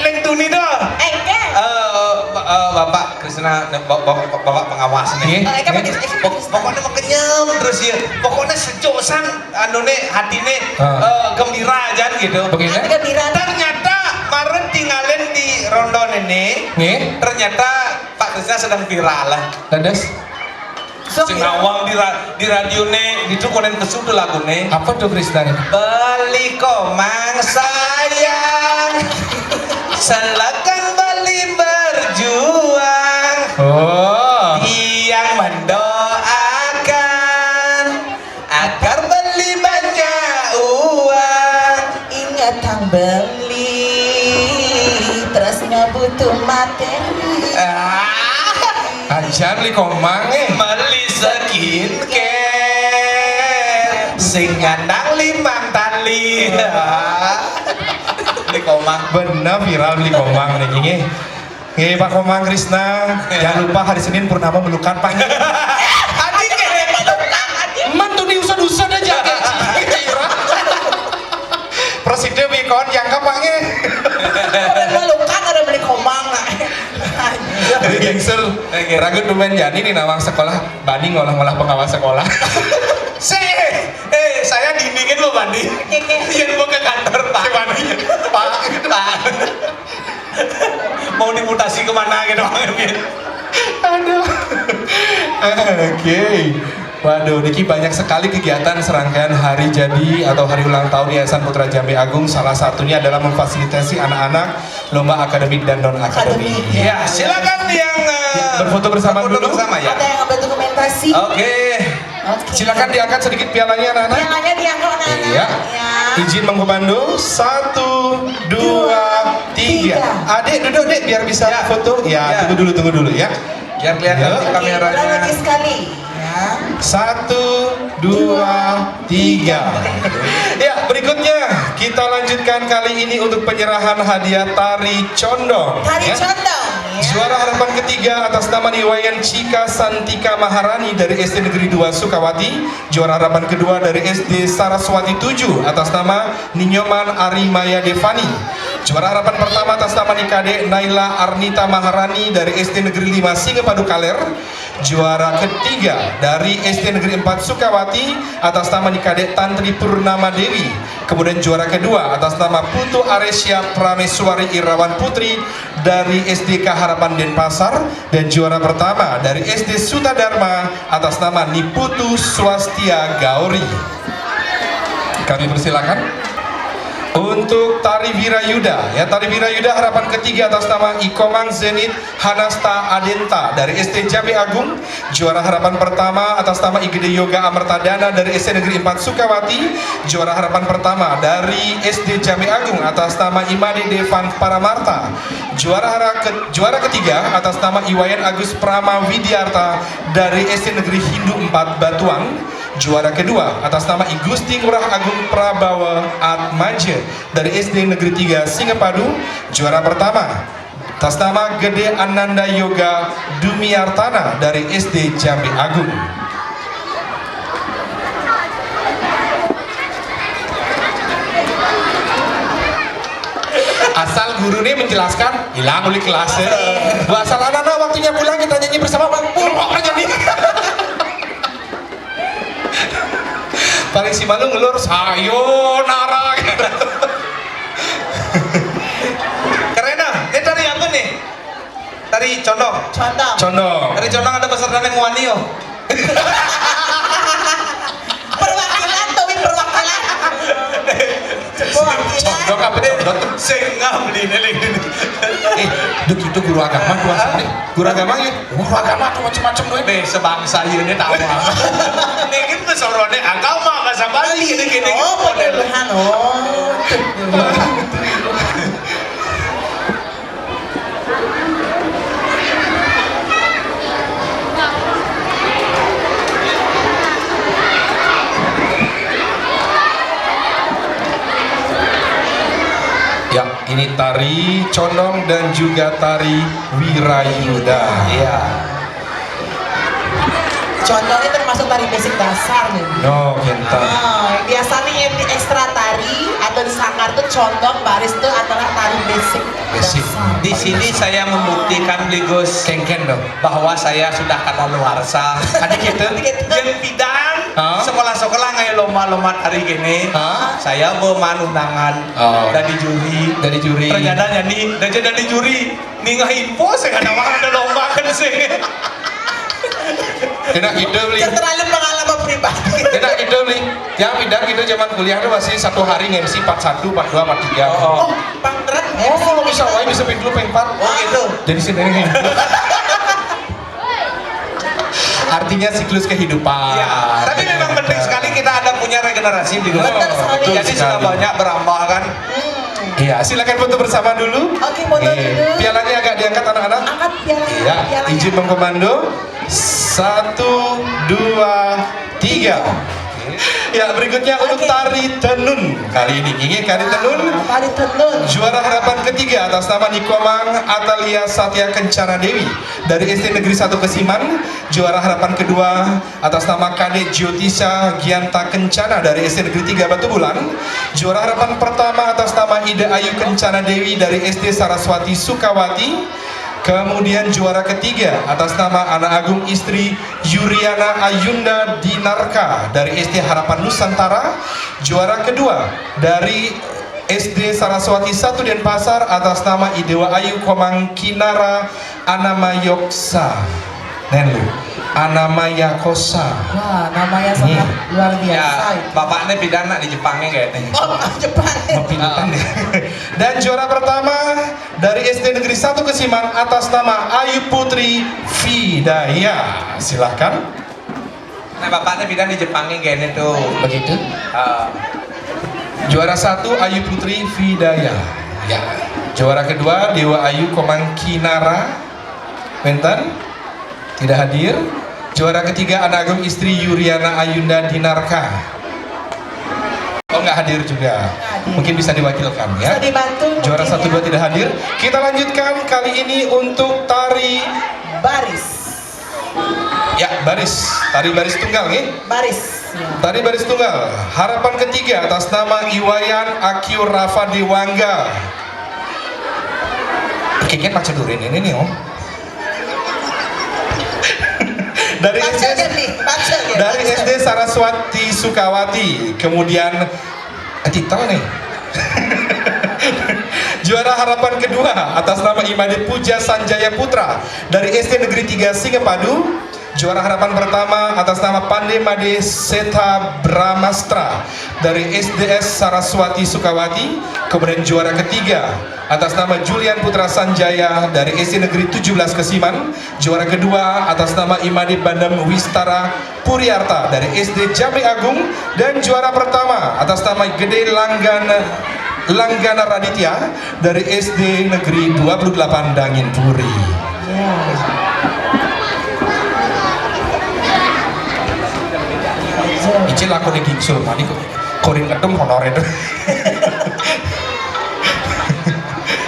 Leng Tuni dong. Bapak Krisna, Bapak pengawas nih. Pokoknya makenyem terus ya. Pokoknya sejosan anone hatine gembira aja gitu. Begini. Ternyata Maren tinggalin di Rondon ini. Ternyata Pak Krisna sedang viral lah. Landas. Sing awang di radio ne itu konen kesudu lagu ne. Apa tuh Krisna ini? Beli komang sayang, silakan beli berjuang. Oh. Yang mendoakan agar beli banyak uang. ingat tang beli terus nggak butuh materi. Ajar li komang Beli skincare sing ngandang 5 tali. Beli komang. bener viral beli komang nih ini. Pak Komang Krisna, jangan lupa hari Senin Purnama melukan panggil. Adik kayak melukan adik. Mantu diusah-usah aja. Presiden Bikon yang kapange. Ada melukan ada beli komang lah. Jadi gengsul, ragu tumen jani di nawang sekolah, Bani ngolah-ngolah pengawas sekolah. Saya dindingin lo Bandi. Iya mau ke kantor Pak. Bani, Pak. Mau dimutar transportasi kemana gitu. Aduh. Oke. Waduh, Niki banyak sekali kegiatan serangkaian hari jadi atau hari ulang tahun Yayasan Putra Jambi Agung. Salah satunya adalah memfasilitasi anak-anak lomba akademik dan non akademik. Ya, silakan yang berfoto bersama dulu. Bersama ya. Ada yang ambil dokumentasi. Oke. Silakan diangkat sedikit pialanya anak-anak. Pialanya diangkat anak-anak. Iya. Ya. Izin mengkomando 1, 2, 3. Adik duduk dek biar bisa foto. Ya, tunggu dulu ya. Biar kelihatan di kameranya. Ulang lagi sekali. Ya. 1, 2, 3. Ya, berikutnya kita lanjutkan kali ini untuk penyerahan hadiah tari condong. Tari ya. condong. Ya. Juara harapan ketiga atas nama Niwayan Cika Santika Maharani dari SD Negeri 2 Sukawati. Juara harapan kedua dari SD Saraswati 7 atas nama Ninyoman Arimaya Devani. Juara harapan pertama atas nama Nikade Naila Arnita Maharani dari SD Negeri 5 Singapadu Kaler. Juara ketiga dari SD Negeri 4 Sukawati atas nama Nikade Tantri Purnama Dewi. Kemudian juara kedua atas nama Putu Aresya Prameswari Irawan Putri dari SDK Harapan Denpasar. Dan juara pertama dari SD Sutadharma atas nama Niputu Swastia Gauri. Kami persilakan untuk tari Wirayuda. Ya, tari Wirayuda harapan ketiga atas nama Ikomang Zenit Hanasta Adenta dari SD Jambi Agung. Juara harapan pertama atas nama Igede Yoga Amertadana dari SD Negeri 4 Sukawati. Juara harapan pertama dari SD Jambi Agung atas nama Imade Devan Paramarta. Juara ketiga atas nama Iwayan Agus Prama Widyarta dari SD Negeri Hindu 4 Batuang. Juara kedua atas nama I Gusti Ngurah Agung Prabawa Atmaja dari SD Negeri 3 Singapadu. Juara pertama atas nama Gede Ananda Yoga Dumiartana dari SD Jambi Agung. Asal guru ini menjelaskan, hilang oleh kelasnya. Asal anak-anak waktunya pulang kita nyanyi bersama Bang Pur. Nyanyi. Paling si malu ngelur sayonara. Keren ah. Ini tari apa nih? Tari condong. Condong. Tari condong ada peserta yang wani yo. Perwakilan, Towi perwakilan. Condong apa condong? Sengam di neling. Duk itu guru agama tuh asli. Guru agama ya? Guru agama tuh macam-macam tuh. Nih sebangsa ini tahu. Nih kita sorone agama bahasa Bali gini-gini. Oh, penyuluhan. Oh. Ya, ini tari condong dan juga tari Wirayuda. Iya. Condong ini termasuk tari basic dasar nih. No, kita. Biasanya yang di ekstra tari atau di sangkar tuh condong baris tuh adalah tari basic. Basic. dasar. Di sini saya membuktikan Bligos Kengken dong. bahwa saya sudah kadaluarsa. Adik kita. Jen pidan sekolah-sekolah ngayak lomba-lomba tari gini. Saya bawa undangan dari juri. Dari juri. Ternyata nyanyi dari juri. Nih nggak info saya nggak ada lomba kan sih. Enak hidup nih. Terlalu pengalaman pribadi. Enak hidup nih. Yang pindah kita zaman kuliah itu masih satu hari MC 41, 42, 43. Oh, pangdret. Oh, bisa wae bisa pindah pengpat. Oh gitu. Jadi sini nih. Artinya siklus kehidupan. Ya, tapi memang penting sekali kita ada punya regenerasi di dunia. Betul sekali. Jadi sudah banyak berambah kan. Iya, silakan foto bersama dulu. Oke, foto dulu. Pialanya agak diangkat anak-anak. Angkat pialanya. Iya, pialanya. izin mengkomando. 1, 2, 3. Ya, berikutnya untuk tari tenun. Kali ini tari tenun. Tari tenun. Juara harapan ketiga atas nama Nikomang Atalia Satya Kencana Dewi dari SD Negeri 1 Kesiman. Juara harapan kedua atas nama Kadek Jyotisa Gianta Kencana dari SD Negeri 3 Batu Bulan. Juara harapan pertama atas nama Ida Ayu Kencana Dewi dari SD Saraswati Sukawati. Kemudian juara ketiga atas nama anak agung istri Yuriana Ayunda Dinarka dari SD Harapan Nusantara. Juara kedua dari SD Saraswati 1 Denpasar atas nama Idewa Ayu Komang Kinara Anamayoksa. Nen lu, Anamayakosa. Wah, namanya sangat luar biasa. Ya, itu. bapaknya pidana di Jepangnya kayaknya. Oh, Jepang. Mempindahan ya. Dan juara pertama dari SD Negeri 1 Kesiman atas nama Ayu Putri Vidaya. Silahkan. Nah, bapaknya pidana di Jepangnya kayaknya tuh. Begitu. Juara 1 Ayu Putri Vidaya. Ya. Juara kedua Dewa Ayu Komang Kinara. Benten tidak hadir. Juara ketiga Anak Agung Istri Yuriana Ayunda Dinarka. Oh, nggak hadir juga. Mungkin bisa diwakilkan ya. Bisa dibantu. Juara mungkin 1 2 tidak hadir. Kita lanjutkan kali ini untuk tari baris. ya baris. Tari baris tunggal ya. Baris. Ya. Tari baris tunggal. Harapan ketiga atas nama Iwayan Akio Rafa Dewangga. Kayaknya baca durin ini nih om. Dari Baca SD, nih, baca ya. dari SD Saraswati Sukawati, kemudian titel nih. Juara harapan kedua atas nama Imade Puja Sanjaya Putra dari SD Negeri 3 Singapadu. Juara harapan pertama atas nama Pande Made Seta Bramastra dari SDS Saraswati Sukawati. Kemudian juara ketiga atas nama Julian Putra Sanjaya dari SD Negeri 17 Kesiman. Juara kedua atas nama Imade Bandam Wistara Puriarta dari SD Jambe Agung. Dan juara pertama atas nama Gede Langgana Raditya dari SD Negeri 28 Dangin Puri. Icil aku di gingsul tadi kok korin kedem honor itu.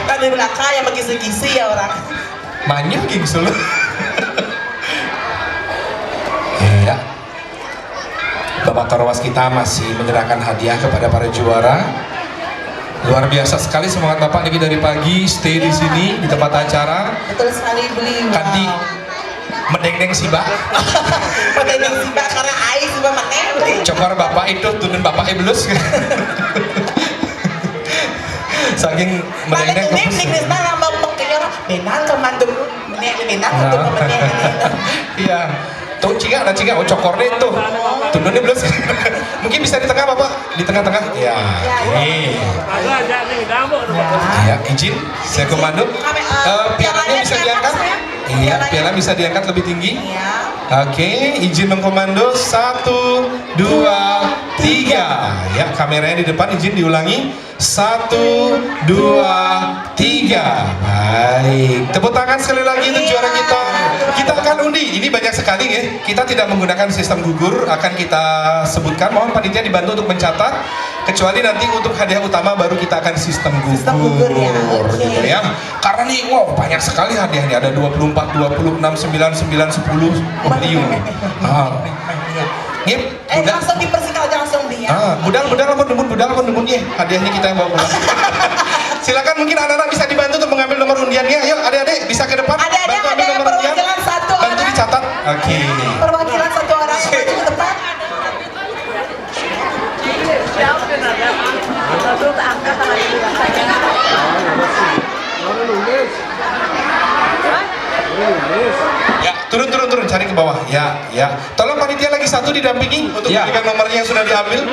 Kan di belakang yang begisi-gisi ya orang. Manya gingsul. Ya. Bapak Torwas kita masih menyerahkan hadiah kepada para juara. Luar biasa sekali semangat Bapak lagi dari pagi stay di sini di tempat acara. Betul sekali beli. Kanti mendeng-deng si Mbak. Mendeng si Mbak karena air si Mbak meneng. Cokor Bapak itu tunen Bapak belus. Saking mendeng-deng paling unik nih nama mau kayaknya benang kemandung benang untuk meneng. Iya. Tuh ciga ada ciga oh cokornya itu. Tununnya belus. Mungkin bisa di tengah Bapak, di tengah-tengah. Ya. Nih. Ya, izin saya komando. Pialanya bisa diangkat. Iya, piala bisa diangkat lebih tinggi. Oke, izin mengkomando 1, 2, 3. Ya, kameranya di depan izin diulangi 1, 2, 3. Baik, tepuk tangan sekali lagi untuk juara kita. Kita akan undi. Ini banyak sekali ya. Kita tidak menggunakan sistem gugur. Akan kita sebutkan. Mohon panitia dibantu untuk mencatat. Kecuali nanti untuk hadiah utama baru kita akan sistem gugur. Sistem gugur ya. Gitu ya. Karena nih, wow banyak sekali hadiahnya. Ada 24, 26, 9, 10 triliun. Nih, Langsung dipersikat aja langsung dia. budal demun ya. Hadiahnya kita yang bawa pulang. Silakan mungkin anak-anak bisa dibantu untuk mengambil nomor undiannya. Ayo adik-adik bisa ke depan. Adik-adik Bantu ambil ada nomor undian. perwakilan satu Bantu orang. dicatat. Oke. Perwakilan satu orang yang maju ke depan. Ya, turun cari ke bawah. Ya. Tolong panitia lagi satu didampingi untuk memberikan nomornya yang sudah diambil.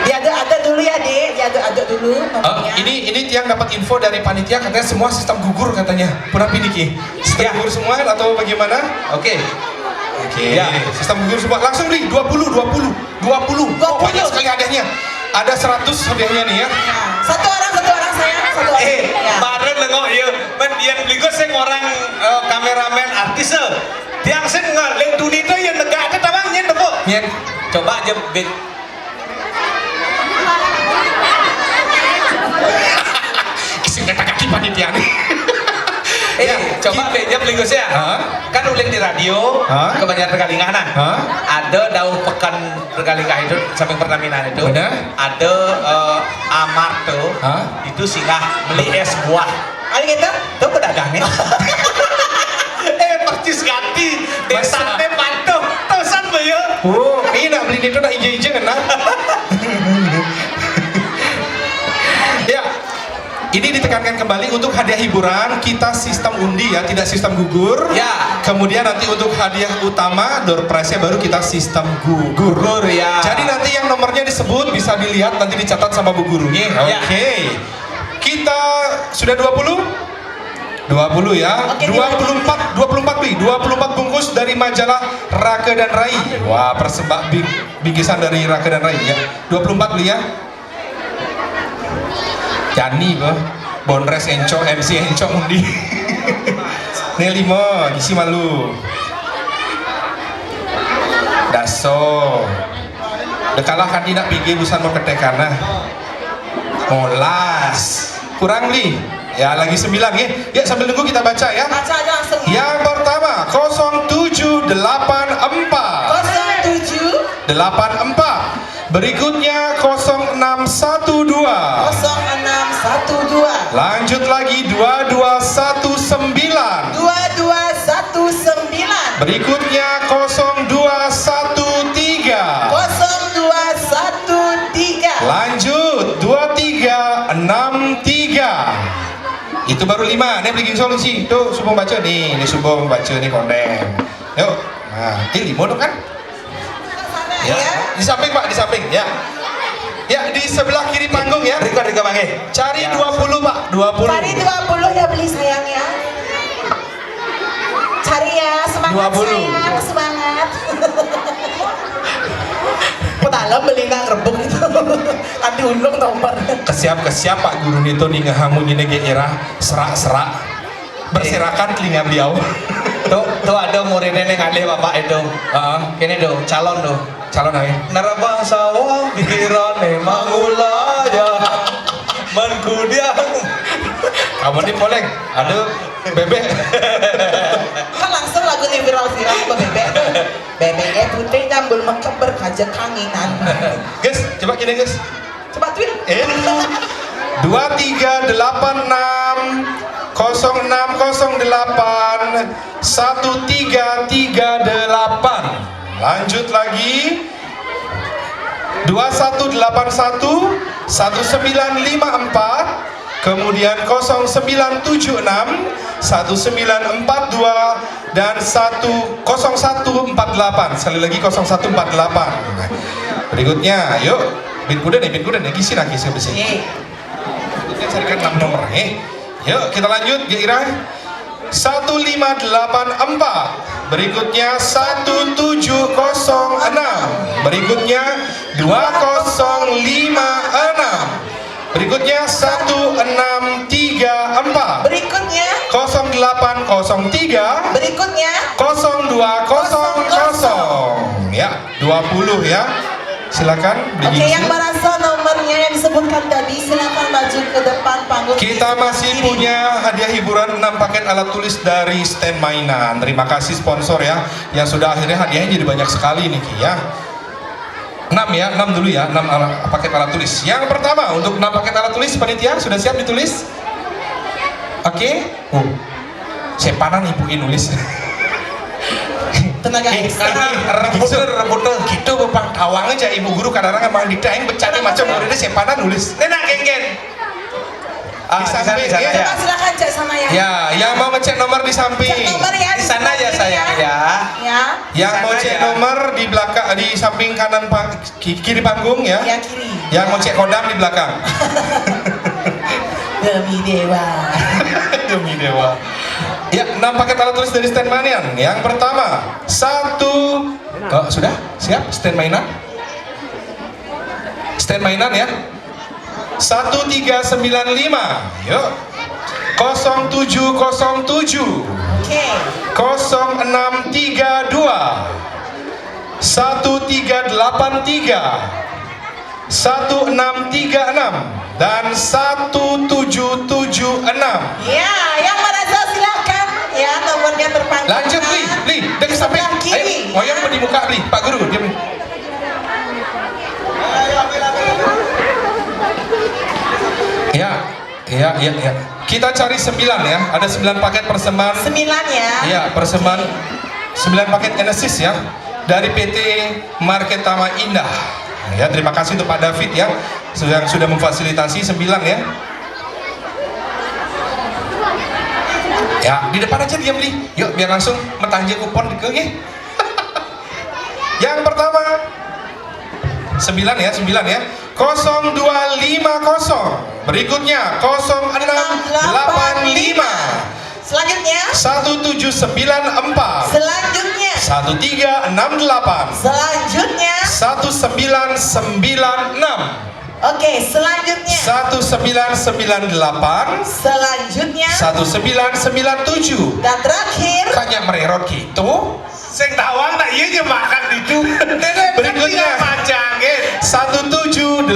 Diaduk-aduk dulu ya, Dek. Diaduk-aduk dulu nomornya. Ini yang dapat info dari panitia katanya semua sistem gugur katanya. Pernah piniki. Sistem gugur semua atau bagaimana? Oke, ya. Sistem gugur semua. Langsung beli 20. Oh, banyak sekali hadiahnya. Ada 100 hadiahnya nih ya. Satu orang sayang, satu orang. Ya. Baru nengok ya, men yang beligo sing orang kameramen artis tiang sing ngaleng dunia itu yang negak ada tabang nyen debo. Nyen. Coba aja bit. Isi kata kaki panitia nih. Coba beja beligo sih ya. Kan uling di radio, kebanyakan perkalingan ada daun pekan perkalingan itu samping Pertamina itu. Benar. Ada Amarto itu singgah beli es buah. Ada gitu? Tuh pedagangnya. Percis ganti desane patuh. Tosan bayo. nak beli itu nak hijau-hijau kan nah. Ya, ini ditekankan kembali untuk hadiah hiburan kita sistem undi ya, tidak sistem gugur. Ya. Kemudian nanti untuk hadiah utama door prize-nya baru kita sistem gugur. Ya. Jadi nanti yang nomornya disebut bisa dilihat nanti dicatat sama Bu Guru. Oke. Kita sudah 20? 20 ya. Oke, 24 beli. 24 bungkus dari majalah Raka dan Rai. Wah, bingkisan dari Raka dan Rai ya. 24 beli ya. Jani boh, Bonres Enco, MC Enco undi. Nih 5, gisi malu. Daso. Dekalah kan tidak pergi busan mau ketekana. Molas. Kurang li. Ya lagi 9 ya. Ya sambil nunggu kita baca ya. Baca aja langsung. Yang pertama 0784. 0784. Berikutnya 0612. 0612. Lanjut lagi 2219. 2219. Berikutnya 0213. 0213. Lanjut 2363. Itu baru 5. Nih beli solusi. Tuh Subong baca nih. Ini Subong baca nih kondem. Yuk. Nah, ini 5 dong kan? Ya. Di samping Pak, di samping ya. Ya, di sebelah kiri panggung ya. Rika Mangge. Cari Ya. 20 Pak, 20. Cari 20 ya beli sayang ya. Cari ya, semangat 20. sayang, semangat. Dalam beli nggak rebuk itu. Kan diundang nomor. Kesiap Pak Guru itu nih ngehamun ini era serak-serak. Berserakan telinga beliau. Tuh ada muridnya yang ngalih Bapak itu. Ini tuh calon tuh. Calon aja. Nerabang sawah pikiran memang ulaya menkudiang. Kamu nih poleng. Aduh, bebek. Kan langsung lagu nih viral-viral ke bebek tuh. Bebeknya putih nyambul mekep berkajak kanginan. Guys, coba gini guys. Coba tweet. 2386 0608 1338. Lanjut lagi 2181 1954, kemudian 0976 1942 dan 0148. Sekali lagi 0148. Berikutnya, yuk bin kuda nih gisi lagi sebesar. Berikutnya carikan 6 nomor Yuk kita lanjut Ira. 1584. Berikutnya 1706. Berikutnya 2056. Berikutnya 1634. Berikutnya 0803. Berikutnya 0200. Ya, 20 ya. Silakan. Oke, yang merasa nomornya yang disebutkan tadi silakan maju ke depan panggung. Kita masih punya hadiah hiburan 6 paket alat tulis dari stand mainan. Terima kasih sponsor ya, yang sudah akhirnya hadiahnya jadi banyak sekali nih ya. 6 ya, 6 dulu ya, 6 paket alat tulis. Yang pertama untuk 6 paket alat tulis, panitia sudah siap ditulis? Oke. Sepanan ibuin nulis. Tenaga ekstra. Rebutan gitu bepang tawang aja ibu guru kadang-kadang emang ditayang bercanda macam muridnya sepanan nulis. Nenak geng-geng. Di samping ya. Coba silakan cek sana ya. Ya, yang mau ngecek nomor di samping. Cek nomor ya Di sana ya saya ya. Ya. Yang mau Sana cek ya. nomor di belakang, di samping kanan kiri panggung ya. Ya kiri. Yang mau cek kodam di belakang. Demi dewa. Demi dewa. Ya, 6 paket alat tulis dari stand mainan. Yang pertama, 1. Sudah? Siap stand mainan? Stand mainan ya. 1395. Yuk. 0707. Oke. 0632. 1383. 1636 dan 1776. Ya, yang merasa silakan ya nomornya terpantau. Lanjut Li, dari samping. Sebelah kiri. Ayo, ngoyong di muka Li, Pak Guru, diam. Ya. Kita cari 9 ya. Ada 9 paket persembahan. 9 ya. Iya, persembahan 9 paket Enesis ya. dari PT Market Taman Indah. Ya, terima kasih untuk Pak David ya, yang sudah memfasilitasi 9 ya. Ya, di depan aja diam nih. Yuk, biar langsung metanje kupon ke ya. Yang pertama 9 ya, 0250. Berikutnya 0685. Selanjutnya 1794. Selanjutnya 1368. Selanjutnya 1996. Oke, selanjutnya 1998. Selanjutnya 1997. dan terakhir Kayaknya mererot gitu. Sing tawang nak iya je makan itu. Berikutnya 1788.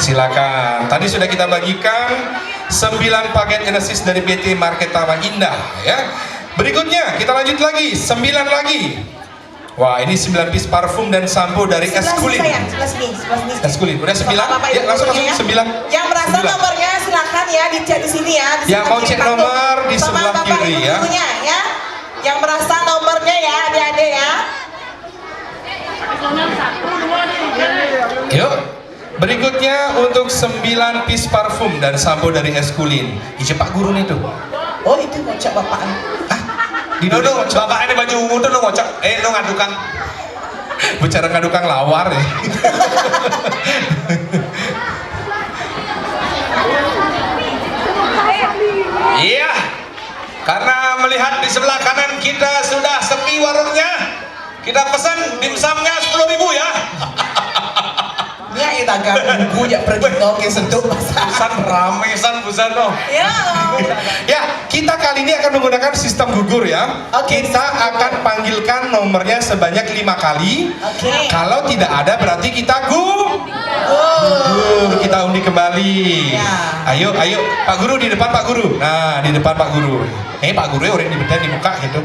Silakan. Tadi sudah kita bagikan 9 paket Genesis dari PT Market Taman Indah ya. Berikutnya kita lanjut lagi 9 lagi. Wah, ini 9 piece parfum dan sampo dari Eskulin. sebelah sini. Eskulin. Udah 9? Bapak, Ya, Ibu, langsung ya. 9. Yang merasa 9. nomornya silakan ya dicek di sini ya. Di Yang sini mau pakai cek kartu. nomor di Sama sebelah Bapak, kiri Ibu, ya. gurunya, ya. Yang merasa nomornya ya, adik-adik ya. Yuk. Berikutnya untuk 9 piece parfum dan sampo dari Eskulin. Ije Pak Guru nih tuh. Oh, itu ngocok Bapak. Di Dodo, dulu bapak ini baju ungu tuh lo ngocok. Lo ngadukan. bicara ngadukang lawar ya. Iya. Karena melihat di sebelah kanan kita sudah sepi warungnya. Kita pesan dimsumnya 10.000 ya. Nya kita ganggu ya pergi ke sentuh pasar. Busan rame san busan no. Ya. Ya, kita kali ini akan menggunakan sistem gugur ya. Oke. Kita akan panggilkan nomornya sebanyak 5 kali. Oke. Kalau tidak ada berarti kita gugur. Kita undi kembali. Ya. Ayo, Pak Guru di depan Pak Guru. Nah, di depan Pak Guru. Pak Guru ya orang di bedah di muka gitu.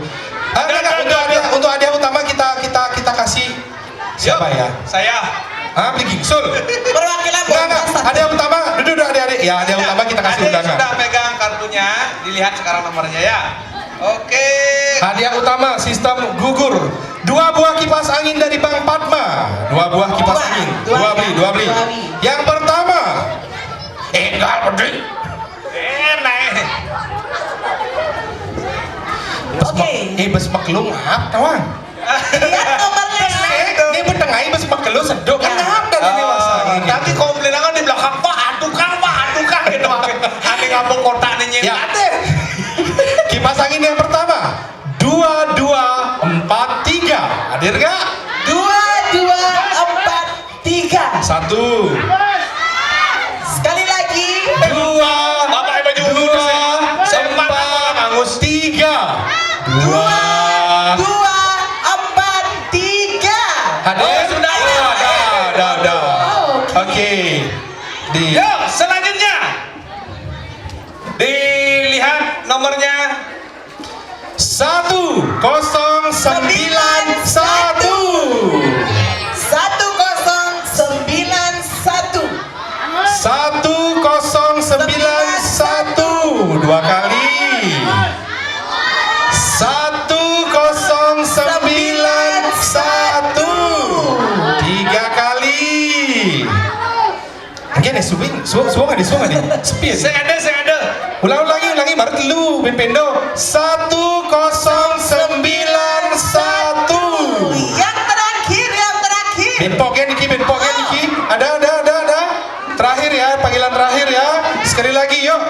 Untuk hadiah utama kita kasih siapa ya? Saya. Beli gingsul. Perwakilan Enggak. Hadiah utama, duduk adik-adik. Ya, hadiah utama kita kasih Adik undangan. sudah pegang kartunya, dilihat sekarang nomornya ya. Oke. Hadiah utama sistem gugur. 2 buah kipas angin dari Bang Padma. 2 buah kipas angin. Dua beli. Yang pertama. Enggak pedih. Naik. Oke. Bes maklum ngap tawang. Lihat nomornya. Ini bertengahi bes maklum sedok kan ngap dan ini masa. Tapi komplain kan di belakang Pak adukan gitu. Ane ngambung kotak nih Ya. Kipas angin yang pertama. 2243. Hadir enggak? 2243. 1. Sekali lagi. 2. Bapak yang baju ungu tuh, sempat Angus 3. 2. 243. Hadir? Sudah. Ada. Oke. Yuk, selanjutnya. Dilihat nomornya 1091. 1091. 1091. 2 kali. 1091. 3 kali. Gini, suang ada. Sepi ya? Saya ada. Ulangi, baru dulu, Pendo. 1091. Yang terakhir. Benpoknya Niki. Ada. Terakhir ya, panggilan terakhir ya. Sekali lagi yuk.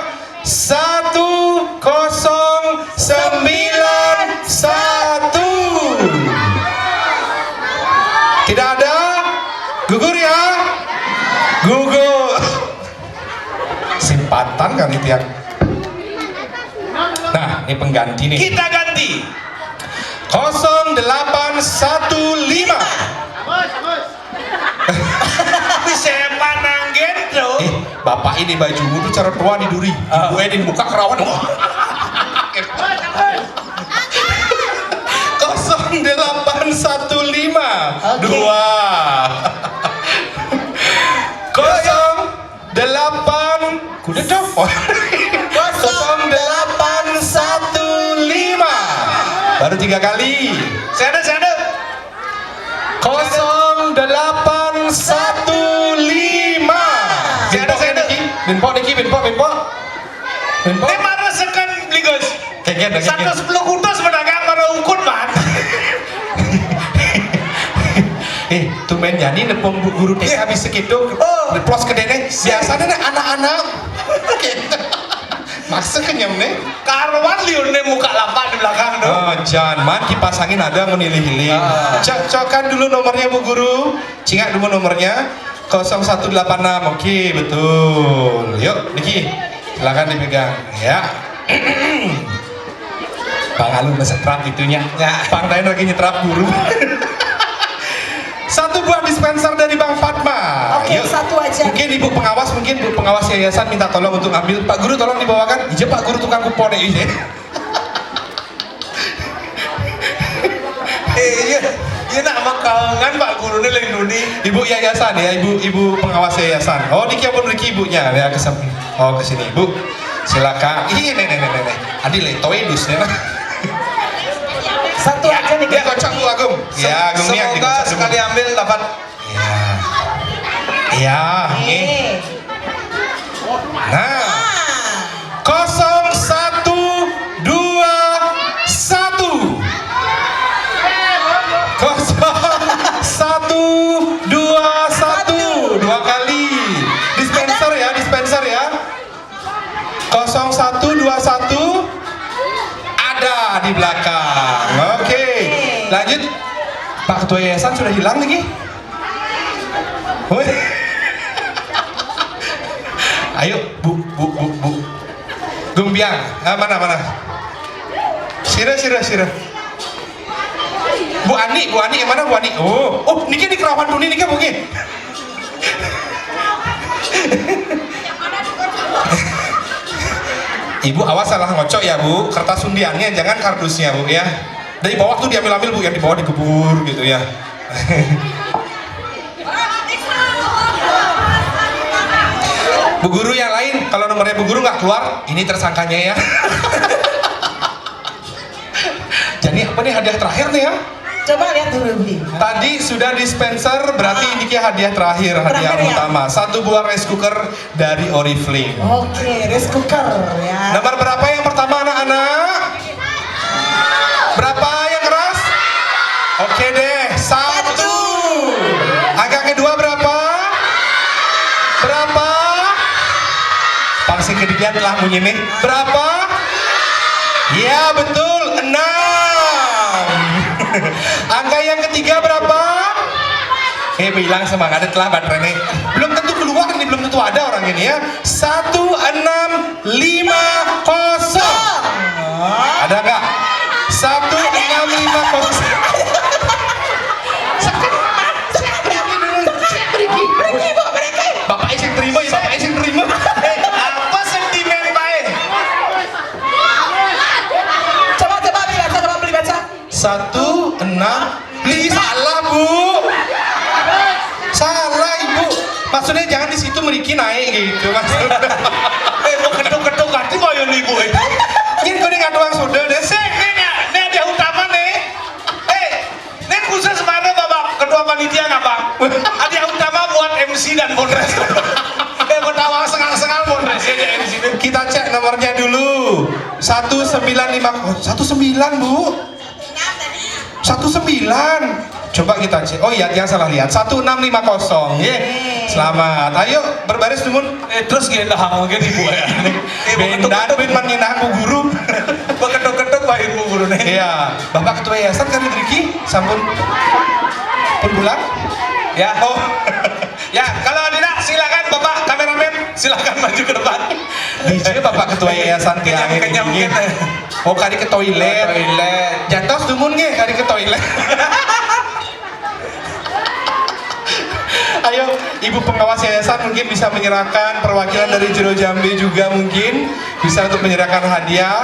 1091. Tidak ada? Gugur ya? Gugur. Simpatan kali tiap. Nah, ini pengganti nih. Kita ganti. 0815. Siapa nanggen tuh? Bapak ini bajumu tuh cara tua di duri. Ibu di muka kerawan. 0815 2 08 kuda dong. 0815 Baru 3 kali. Saya ada. 0815. Binpok Niki. Ini mana sekan ligos? Kengken. 110 kutus pedagang mana ukut man? Tumben nyanyi nepung bu guru TK habis segitu. Neplos kedene. Biasanya anak-anak. Masa kenyam nih? Karwan liun nih muka lapak di belakang dong. Oh, jangan kipas angin ada menilih-hilih. Cokkan dulu nomornya Bu Guru. Cingat dulu nomornya 0186. Oke, betul. Yuk, Niki. Silakan dipegang. Ya. Bang Alun ngesetrap itunya. Ya, Bang Tain lagi nyetrap guru. 1 buah dispenser dari Bang Fatma. Oke, 1 aja. Mungkin Bu pengawas yayasan minta tolong untuk ambil. Pak Guru tolong dibawakan. Iya Pak Guru tukang kupon ini. Iya nak makangan Pak Guru ini lindungi. Ibu yayasan ya, ibu pengawas yayasan. Oh, Niki pun Niki ibunya ya ke sini. Oh, ke sini Ibu. Silakan. Iya nenek. Adi letoy dus ya. 1 aja nih. Ya kocok Bu Agung. Ya, Agung nih. Semoga sekali ambil dapat. Iya. Nah. 0121. 0121. 2 kali. Dispenser ya. 0121. Ada di belakang. Oke. Lanjut. Pak Ketua Yayasan sudah hilang lagi. Ayo, Bu. Gumbiang. Mana? Sira. Bu Ani yang mana Bu Ani? Oh, Niki di Kerawan Duni Niki mungkin. Ibu awas salah ngocok ya Bu, kertas undiannya jangan kardusnya Bu ya. Dari bawah tuh diambil Bu, yang di bawah dikebur gitu ya. Bu Guru yang lain, kalau nomornya Bu Guru nggak keluar, ini tersangkanya ya. Jadi apa nih hadiah terakhir nih ya? Coba lihat dulu Bli. Tadi sudah dispenser, berarti ini hadiah terakhir, hadiah utama. 1 buah rice cooker dari Oriflame. Oke, rice cooker ya. Nomor berapa yang pertama anak-anak? Berapa yang keras? Oke deh, 1. Angka kedua berapa? Berapa? Pangsi ketiga telah bunyi nih. Berapa? Ya betul, 6. Angka yang ketiga berapa? Bilang semangat telah baterai. Belum tentu keluar ini, belum tentu ada orang ini ya. 1650. Ada nggak? 1650. Bapak iseng terima ya, Bapak iseng terima. Apa sentimen baik? Coba beli baca. 16. Salah Bu. Salah Ibu. Maksudnya jangan di situ meriki naik gitu maksudnya. Mau ketuk-ketuk hati mau yang ibu itu. Ini kau dengar doang sudah deh. Ini ada utama nih. Ini khusus mana Bapak Ketua Panitia nggak Bang? Ada utama buat MC dan Bondres. Bertawang sengal-sengal Bondres ya MC. Kita cek nomornya dulu. 1950. 19 Bu. 19. Coba kita cek. Oh iya, jangan salah lihat. 1650. Selamat. Ayo berbaris dulu. Terus gila mungkin ibu ya. Bendan ben maninah Bu Guru. Ketuk-ketuk Pak Ibu Guru nih. Iya. Bapak Ketua Yayasan kan Riki sampun pun bulan? Ya. Oh. Ya, kalau tidak silakan Bapak kameramen silakan maju ke depan. Bisa Bapak Ketua Yayasan kenyang. Oh, kali ke toilet. Jatuh dumun nge kali ke toilet. Ayo, Ibu pengawas yayasan mungkin bisa menyerahkan perwakilan dari Jero Jambi juga mungkin bisa untuk menyerahkan hadiah.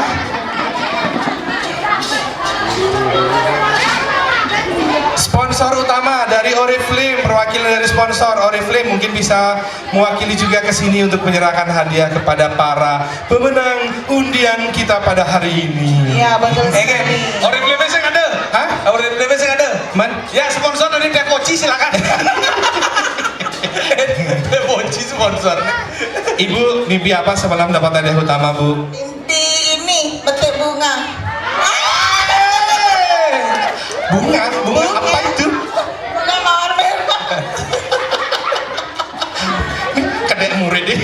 Sponsor utama dari Oriflame perwakilan dari sponsor Oriflame mungkin bisa mewakili juga ke sini untuk menyerahkan hadiah kepada para pemenang undian kita pada hari ini. Iya, betul sekali. Oriflame sing ada? Hah? Oriflame sing ada? Man? Ya sponsor dari Depoci silakan. Depoci sponsor. Ibu mimpi apa semalam dapat hadiah utama, Bu? Mimpi ini petik bunga. Bunga apa itu? Bunga mawar merah. Kedek murid deh.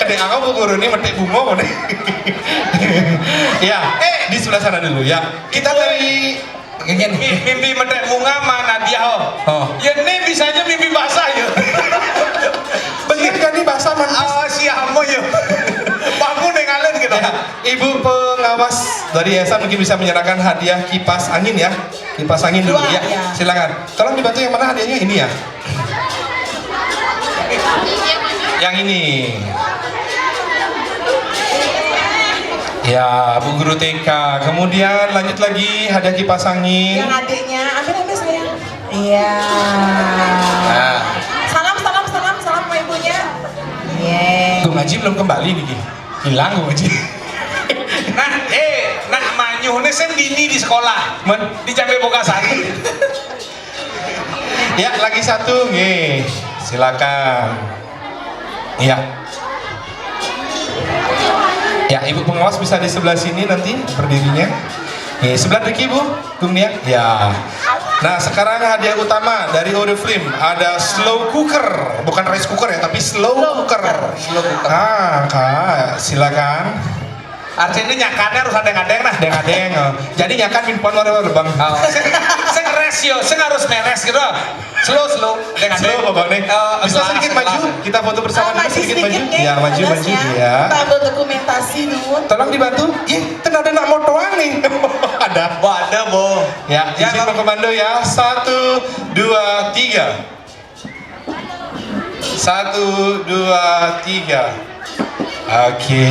Kedek aku bu guru ini metik bunga mau deh. Ya, di sebelah sana dulu ya. Kita dari mimpi metek bunga mana dia? Oh. Ya ini bisanya mimpi basah ya. bener kan nih bahasa man. Si Amo ya. Bangun yang ngalen gitu. Ya, Ibu pengawas dari yayasan mungkin bisa menyerahkan hadiah kipas angin ya. Kipas angin dulu ya. Silakan. Tolong dibantu yang mana hadiahnya ini ya. Yang ini. Ya, Bu Guru TK. Kemudian lanjut lagi hadiah kipas angin. Yang adiknya, ambil sayang. Iya. Nah. Salam sama ibunya. Iya. Gung Haji belum kembali nih. Hilang Gung Haji. Nak manyuh ini sen dini di sekolah. Di Jambe Bogasari. Ya, lagi satu nih. Silakan. Iya. Ya, Ibu pengawas bisa di sebelah sini nanti berdirinya. Nih, sebelah Riki Bu, Gung Nia. Ya. Nah, sekarang hadiah utama dari Oriflame ada slow cooker, bukan rice cooker ya, tapi slow cooker. Ah, Kak, silakan. Artinya nyakannya harus adeng-adeng nah. Adeng-adeng. Jadi nyakan min pon warna Bang. Sing resio, sing harus meres gitu. Slow, adeng-adeng. Slow Bang nih. Bisa sedikit maju? Kita foto bersama dulu sedikit maju. Ya, maju ya. Tabel dokumentasi nun. Tolong dibantu. Ih, tenaga nak mau doang nih. Ada. Ada, Bo. Ya, izin berkomando ya. 1, 2, 3. 1, 2, 3. Oke,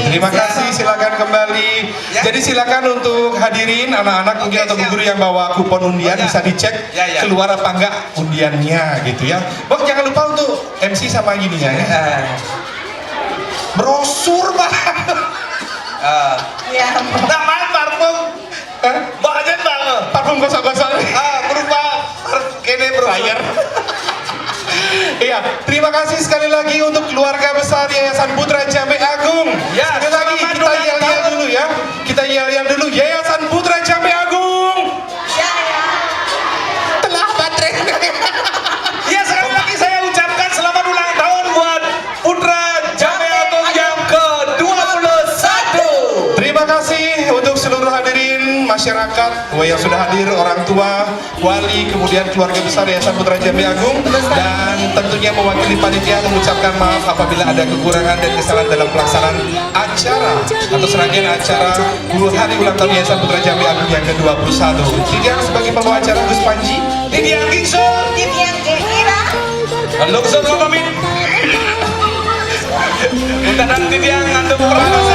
terima kasih. Silakan kembali. Ya. Jadi silakan untuk hadirin anak-anak mungkin atau guru yang bawa kupon undian bisa dicek keluar apa enggak undiannya gitu ya. Bang jangan lupa untuk MC sama gininya ya. Brosur Bang. Ya. Namanya parfum. Banyak banget. Parfum gosok-gosok. Berupa kene Flyer. Iya, terima kasih sekali lagi untuk keluarga besar Yayasan Putra Jambe Agung. Ya, sekali lagi kita yel-yel dulu ya. Kita yel-yel dulu Yayasan Putra Jambe Agung. Ya. Telah baterai. Ya, sekali lagi saya ucapkan selamat ulang tahun buat Putra Jambe Agung yang ke-21. Terima kasih untuk seluruh hadirin masyarakat yang sudah hadir, orang tua, wali, kemudian keluarga besar Yayasan Putra Jambe Agung, dan tentunya mewakili panitia mengucapkan maaf apabila ada kekurangan dan kesalahan dalam pelaksanaan acara atau serangkaian acara 10 hari ulang tahun Yayasan Putra Jambe Agung yang ke-21. Tidiang sebagai pembawa acara Gus Panji, Tidiang Gingsul, Tidiang Kira. Halo, Gus Pamit. Udah nanti dia ngandung keras.